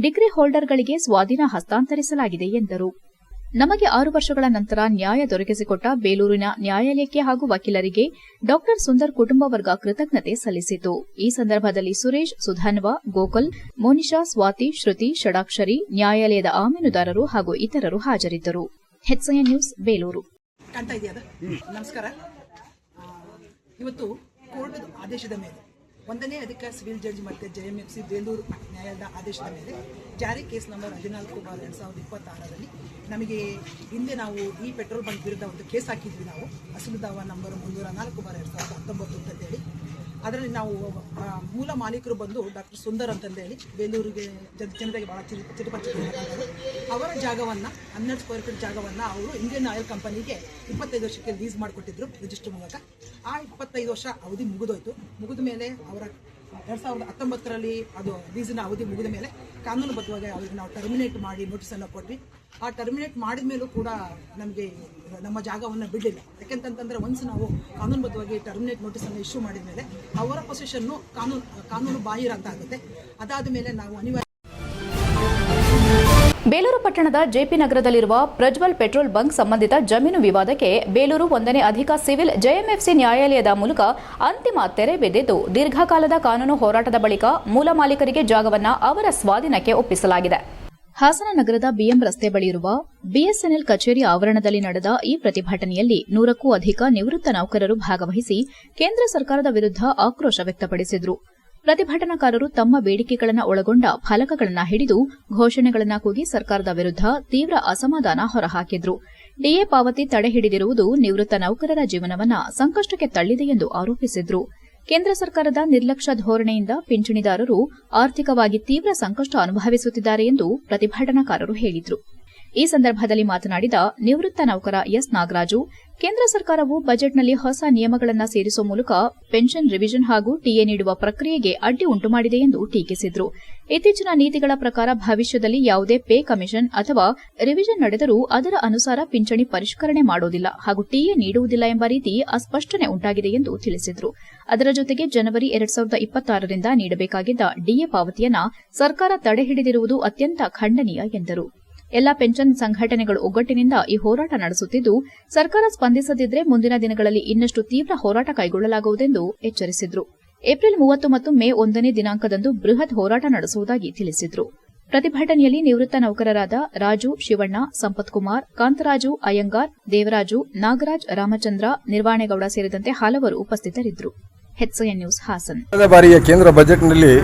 ಡಿಗ್ರಿ ಹೋಲ್ಡರ್ಗಳಿಗೆ ಸ್ವಾಧೀನ ಹಸ್ತಾಂತರಿಸಲಾಗಿದೆ ಎಂದರು. ನಮಗೆ 6 ವರ್ಷಗಳ ನಂತರ ನ್ಯಾಯ ದೊರಕಿಸಿಕೊಟ್ಟ ಬೇಲೂರಿನ ನ್ಯಾಯಾಲಯಕ್ಕೆ ಹಾಗೂ ವಕೀಲರಿಗೆ ಡಾ ಸುಂದರ್ ಕುಟುಂಬ ವರ್ಗ ಕೃತಜ್ಞತೆ ಸಲ್ಲಿಸಿತು. ಈ ಸಂದರ್ಭದಲ್ಲಿ ಸುರೇಶ್, ಸುಧನ್ವ, ಗೋಕುಲ್, ಮೋನಿಶಾ, ಸ್ವಾತಿ, ಶ್ರುತಿ, ಷಡಾಕ್ಷರಿ, ನ್ಯಾಯಾಲಯದ ಆಮೀನುದಾರರು ಹಾಗೂ ಇತರರು ಹಾಜರಿದ್ದರು. HCI news, Belur. ನಮಸ್ಕಾರ. ಇವತ್ತು ಕೋರ್ಟ್ ಆದೇಶದ ಮೇಲೆ 1ನೇ ಅಧಿಕ ಸಿವಿಲ್ ಜಡ್ಜ್ ಮತ್ತು JMFC ಬೇಲೂರು ನ್ಯಾಯಾಲಯದ ಆದೇಶದ ಮೇಲೆ ಜಾರಿ ಕೇಸ್ ನಂಬರ್ 14/2026ರಲ್ಲಿ ನಮಗೆ ಹಿಂದೆ ನಾವು ಈ ಪೆಟ್ರೋಲ್ ಬಂಕ್ ವಿರುದ್ಧ ಒಂದು ಕೇಸ್ ಹಾಕಿದ್ವಿ. ನಾವು ಅಸಲು ದಾವಾ ನಂಬರ್ 304/2019 ಅಂತಂದೇಳಿ. ಅದರಲ್ಲಿ ನಾವು ಮೂಲ ಮಾಲೀಕರು ಬಂದು ಡಾ ಸುಂದರ್ ಅಂತಂದೇಳಿ ಬೇಲೂರಿಗೆ ಜನತೆಗೆ ಭಾಳ ಚಿಟಪಚಿಟರು. ಅವರ ಜಾಗವನ್ನು 12 ಸ್ಕ್ವೇರ್ ಫೀಟ್ ಜಾಗವನ್ನು ಅವರು ಇಂಡಿಯನ್ ಆಯಿಲ್ ಕಂಪನಿಗೆ 25 ವರ್ಷಕ್ಕೆ ಲೀಸ್ ಮಾಡಿಕೊಟ್ಟಿದ್ರು ರಿಜಿಸ್ಟರ್ ಮೂಲಕ. ಆ 25 ವರ್ಷ ಅವಧಿ ಮುಗಿದೋಯ್ತು. ಮುಗಿದ ಮೇಲೆ ಅವರ 2019ರಲ್ಲಿ ಅದು ಲೀಸಿನ ಅವಧಿ ಮುಗಿದ ಮೇಲೆ ಕಾನೂನುಬದ್ಧವಾಗಿ ಅವ್ರಿಗೆ ನಾವು ಟರ್ಮಿನೇಟ್ ಮಾಡಿ ನೋಟಿಸನ್ನು ಕೊಟ್ವಿ. ಆ ಟರ್ಮಿನೇಟ್ ಮಾಡಿದ ಮೇಲೂ ಕೂಡ ನಮಗೆ ನಮ್ಮ ಜಾಗವನ್ನು ಬಿಡಲಿಲ್ಲ. ಯಾಕೆಂತಂದರೆ ಒನ್ಸ್ ನಾವು ಕಾನೂನುಬದ್ಧವಾಗಿ ಟರ್ಮಿನೇಟ್ ನೋಟಿಸನ್ನು ಇಶ್ಯೂ ಮಾಡಿದ ಮೇಲೆ ಅವರ ಪೊಸಿಷನ್ನು ಕಾನೂನು ಬಾಹಿರ ಅಂತ ಆಗುತ್ತೆ. ಅದಾದ ಮೇಲೆ ನಾವು ಅನಿವಾರ್ಯ. ಬೇಲೂರು ಪಟ್ಟಣದ ಜೆಪಿ ನಗರದಲ್ಲಿರುವ ಪ್ರಜ್ವಲ್ ಪೆಟ್ರೋಲ್ ಬಂಕ್ ಸಂಬಂಧಿತ ಜಮೀನು ವಿವಾದಕ್ಕೆ ಬೇಲೂರು 1ನೇ ಅಧಿಕ ಸಿವಿಲ್ ಜೆಎಂಎಫ್ಸಿ ನ್ಯಾಯಾಲಯದ ಮೂಲಕ ಅಂತಿಮ ತೆರೆ ಬಿದ್ದಿದ್ದು, ದೀರ್ಘಕಾಲದ ಕಾನೂನು ಹೋರಾಟದ ಬಳಿಕ ಮೂಲ ಮಾಲೀಕರಿಗೆ ಜಾಗವನ್ನು ಅವರ ಸ್ವಾಧೀನಕ್ಕೆ ಒಪ್ಪಿಸಲಾಗಿದೆ. ಹಾಸನ ನಗರದ ಬಿಎಂ ರಸ್ತೆ ಬಳಿ ಇರುವ ಬಿಎಸ್ಎನ್ಎಲ್ ಕಚೇರಿ ಆವರಣದಲ್ಲಿ ನಡೆದ ಈ ಪ್ರತಿಭಟನೆಯಲ್ಲಿ 100ಕ್ಕೂ ಅಧಿಕ ನಿವೃತ್ತ ನೌಕರರು ಭಾಗವಹಿಸಿ ಕೇಂದ್ರ ಸರ್ಕಾರದ ವಿರುದ್ಧ ಆಕ್ರೋಶ ವ್ಯಕ್ತಪಡಿಸಿದರು. ಪ್ರತಿಭಟನಾಕಾರರು ತಮ್ಮ ಬೇಡಿಕೆಗಳನ್ನು ಒಳಗೊಂಡ ಫಲಕಗಳನ್ನು ಹಿಡಿದು ಘೋಷಣೆಗಳನ್ನು ಕೂಗಿ ಸರ್ಕಾರದ ವಿರುದ್ಧ ತೀವ್ರ ಅಸಮಾಧಾನ ಹೊರಹಾಕಿದ್ರು. ಡಿಎ ಪಾವತಿ ತಡೆ ಹಿಡಿದಿರುವುದು ನಿವೃತ್ತ ನೌಕರರ ಜೀವನವನ್ನು ಸಂಕಷ್ಟಕ್ಕೆ ತಳ್ಳಿದೆ ಎಂದು ಆರೋಪಿಸಿದ್ರು. ಕೇಂದ್ರ ಸರ್ಕಾರದ ನಿರ್ಲಕ್ಷ್ಯ ಧೋರಣೆಯಿಂದ ಪಿಂಚಣಿದಾರರು ಆರ್ಥಿಕವಾಗಿ ತೀವ್ರ ಸಂಕಷ್ಟ ಅನುಭವಿಸುತ್ತಿದ್ದಾರೆ ಎಂದು ಪ್ರತಿಭಟನಾಕಾರರು ಹೇಳಿದರು. ಈ ಸಂದರ್ಭದಲ್ಲಿ ಮಾತನಾಡಿದ ನಿವೃತ್ತ ನೌಕರ ಎಸ್ ನಾಗರಾಜು, ಕೇಂದ್ರ ಸರ್ಕಾರವು ಬಜೆಟ್ನಲ್ಲಿ ಹೊಸ ನಿಯಮಗಳನ್ನು ಸೇರಿಸುವ ಮೂಲಕ ಪೆನ್ಷನ್ ರಿವಿಷನ್ ಹಾಗೂ ಟಿಎ ನೀಡುವ ಪ್ರಕ್ರಿಯೆಗೆ ಅಡ್ಡಿ ಉಂಟುಮಾಡಿದೆ ಎಂದು ಟೀಕಿಸಿದರು. ಇತ್ತೀಚಿನ ನೀತಿಗಳ ಪ್ರಕಾರ ಭವಿಷ್ಯದಲ್ಲಿ ಯಾವುದೇ ಪೇ ಕಮಿಷನ್ ಅಥವಾ ರಿವಿಷನ್ ನಡೆದರೂ ಅದರ ಅನುಸಾರ ಪಿಂಚಣಿ ಪರಿಷ್ಕರಣೆ ಮಾಡುವುದಿಲ್ಲ ಹಾಗೂ ಟಿಎ ನೀಡುವುದಿಲ್ಲ ಎಂಬ ರೀತಿ ಅಸ್ಪಷ್ಟನೆ ಉಂಟಾಗಿದೆ ಎಂದು ತಿಳಿಸಿದರು. ಅದರ ಜೊತೆಗೆ ಜನವರಿ 2026ರಿಂದ ನೀಡಬೇಕಾಗಿದ್ದ ಡಿಎ ಪಾವತಿಯನ್ನು ಸರ್ಕಾರ ತಡೆ ಹಿಡಿದಿರುವುದು ಅತ್ಯಂತ ಖಂಡನೀಯ ಎಂದರು. ಎಲ್ಲ ಪೆನ್ಷನ್ ಸಂಘಟನೆಗಳು ಒಗ್ಗಟ್ಟಿನಿಂದ ಈ ಹೋರಾಟ ನಡೆಸುತ್ತಿದ್ದು, ಸರ್ಕಾರ ಸ್ಪಂದಿಸದಿದ್ದರೆ ಮುಂದಿನ ದಿನಗಳಲ್ಲಿ ಇನ್ನಷ್ಟು ತೀವ್ರ ಹೋರಾಟ ಕೈಗೊಳ್ಳಲಾಗುವುದೆಂದು ಎಚ್ಚರಿಸಿದರು. ಏಪ್ರಿಲ್ 30 ಮತ್ತು ಮೇ 1ನೇ ದಿನಾಂಕದಂದು ಬೃಹತ್ ಹೋರಾಟ ನಡೆಸುವುದಾಗಿ ತಿಳಿಸಿದರು. ಪ್ರತಿಭಟನೆಯಲ್ಲಿ ನಿವೃತ್ತ ನೌಕರರಾದ ರಾಜು, ಶಿವಣ್ಣ, ಸಂಪತ್ ಕುಮಾರ್, ಕಾಂತರಾಜು, ಅಯ್ಯಂಗಾರ್, ದೇವರಾಜು, ನಾಗರಾಜ್, ರಾಮಚಂದ್ರ, ನಿರ್ವಾಣೇಗೌಡ ಸೇರಿದಂತೆ ಹಲವರು ಉಪಸ್ಥಿತರಿದ್ದರು. HCN news Hassan. ಕಳೆದ ಬಾರಿಯ ಕೇಂದ್ರ ಬಜೆಟ್ನಲ್ಲಿ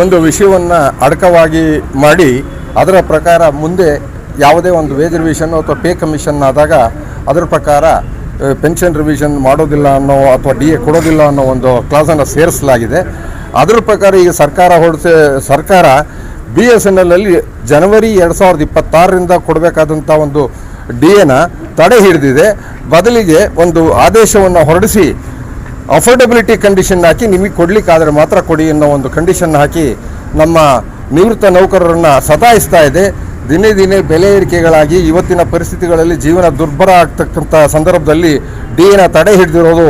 ಒಂದು ವಿಷಯವನ್ನು ಅಡಕವಾಗಿ ಮಾಡಿ ಅದರ ಪ್ರಕಾರ ಮುಂದೆ ಯಾವುದೇ ಒಂದು ವೇಜ್ ರಿವಿಷನ್ ಅಥವಾ ಪೇ ಕಮಿಷನ್ ಆದಾಗ ಅದರ ಪ್ರಕಾರ ಪೆನ್ಷನ್ ರಿವಿಷನ್ ಮಾಡೋದಿಲ್ಲ ಅನ್ನೋ ಅಥವಾ ಡಿ ಎ ಕೊಡೋದಿಲ್ಲ ಅನ್ನೋ ಒಂದು ಕ್ಲಾಸನ್ನು ಸೇರಿಸಲಾಗಿದೆ. ಅದರ ಪ್ರಕಾರ ಈಗ ಸರ್ಕಾರ BSNL ಅಲ್ಲಿ ಜನವರಿ 2026ರಿಂದ ಕೊಡಬೇಕಾದಂಥ ಒಂದು ಡಿ ಎನ ತಡೆ ಹಿಡಿದಿದೆ. ಬದಲಿಗೆ ಒಂದು ಆದೇಶವನ್ನು ಹೊರಡಿಸಿ ಅಫೋರ್ಡಬಿಲಿಟಿ ಕಂಡೀಷನ್ ಹಾಕಿ ನಿಮಗೆ ಕೊಡಲಿಕ್ಕಾದರೆ ಮಾತ್ರ ಕೊಡಿ ಅನ್ನೋ ಒಂದು ಕಂಡೀಷನ್ ಹಾಕಿ ನಮ್ಮ ನಿವೃತ್ತ ನೌಕರರನ್ನು ಸತಾಯಿಸ್ತಾ ಇದೆ. ದಿನೇ ದಿನೇ ಬೆಲೆ ಏರಿಕೆಗಳಾಗಿ ಇವತ್ತಿನ ಪರಿಸ್ಥಿತಿಗಳಲ್ಲಿ ಜೀವನ ದುರ್ಬರ ಆಗ್ತಕ್ಕಂಥ ಸಂದರ್ಭದಲ್ಲಿ ಡಿ ಎನ ತಡೆ ಹಿಡಿದಿರೋದು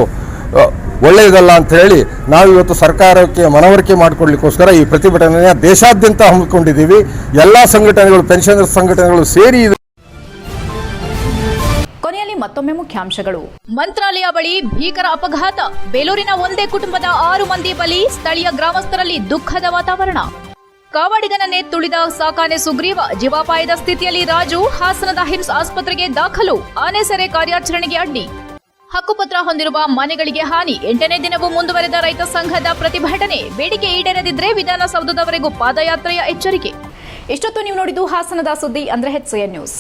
ಒಳ್ಳೆಯದಲ್ಲ ಅಂತ ಹೇಳಿ ನಾವಿವತ್ತು ಸರ್ಕಾರಕ್ಕೆ ಮನವರಿಕೆ ಮಾಡಿಕೊಡ್ಲಿಕ್ಕೋಸ್ಕರ ಈ ಪ್ರತಿಭಟನೆಯ ದೇಶಾದ್ಯಂತ ಹಮ್ಮಿಕೊಂಡಿದ್ದೀವಿ. ಎಲ್ಲ ಸಂಘಟನೆಗಳು, ಪೆನ್ಷನರ್ ಸಂಘಟನೆಗಳು ಸೇರಿ ಕೊನೆಯಲ್ಲಿ ಮತ್ತೊಮ್ಮೆ ಮುಖ್ಯಾಂಶಗಳು. ಮಂತ್ರಾಲಯ ಬಳಿ ಭೀಕರ ಅಪಘಾತ, ಬೇಲೂರಿನ ಒಂದೇ ಕುಟುಂಬದ 6 ಮಂದಿ ಬಲಿ, ಸ್ಥಳೀಯ ಗ್ರಾಮಸ್ಥರಲ್ಲಿ ದುಃಖದ ವಾತಾವರಣ. ಕಾವಾಡಿಗನನ್ನೇ ತುಳಿದ ಸಾಕಾನೆ ಸುಗ್ರೀವ, ಜೀವಾಪಾಯದ ಸ್ಥಿತಿಯಲ್ಲಿ ರಾಜು, ಹಾಸನದ ಹಿಮ್ಸ್ ಆಸ್ಪತ್ರೆಗೆ ದಾಖಲು, ಆನೆ ಸೆರೆ ಕಾರ್ಯಾಚರಣೆಗೆ ಅಡ್ಡಿ. ಹಕ್ಕುಪತ್ರ ಹೊಂದಿರುವ ಮನೆಗಳಿಗೆ ಹಾನಿ, 8ನೇ ದಿನವೂ ಮುಂದುವರೆದ ರೈತ ಸಂಘದ ಪ್ರತಿಭಟನೆ, ಬೇಡಿಕೆ ಈಡೇರದಿದ್ರೆ ವಿಧಾನಸೌಧದವರೆಗೂ ಪಾದಯಾತ್ರೆಯ ಎಚ್ಚರಿಕೆ. ಇಷ್ಟೊತ್ತು ನೀವು ನೋಡಿದ್ದು ಹಾಸನದ ಸುದ್ದಿ ಅಂದ್ರೆ HCN ನ್ಯೂಸ್.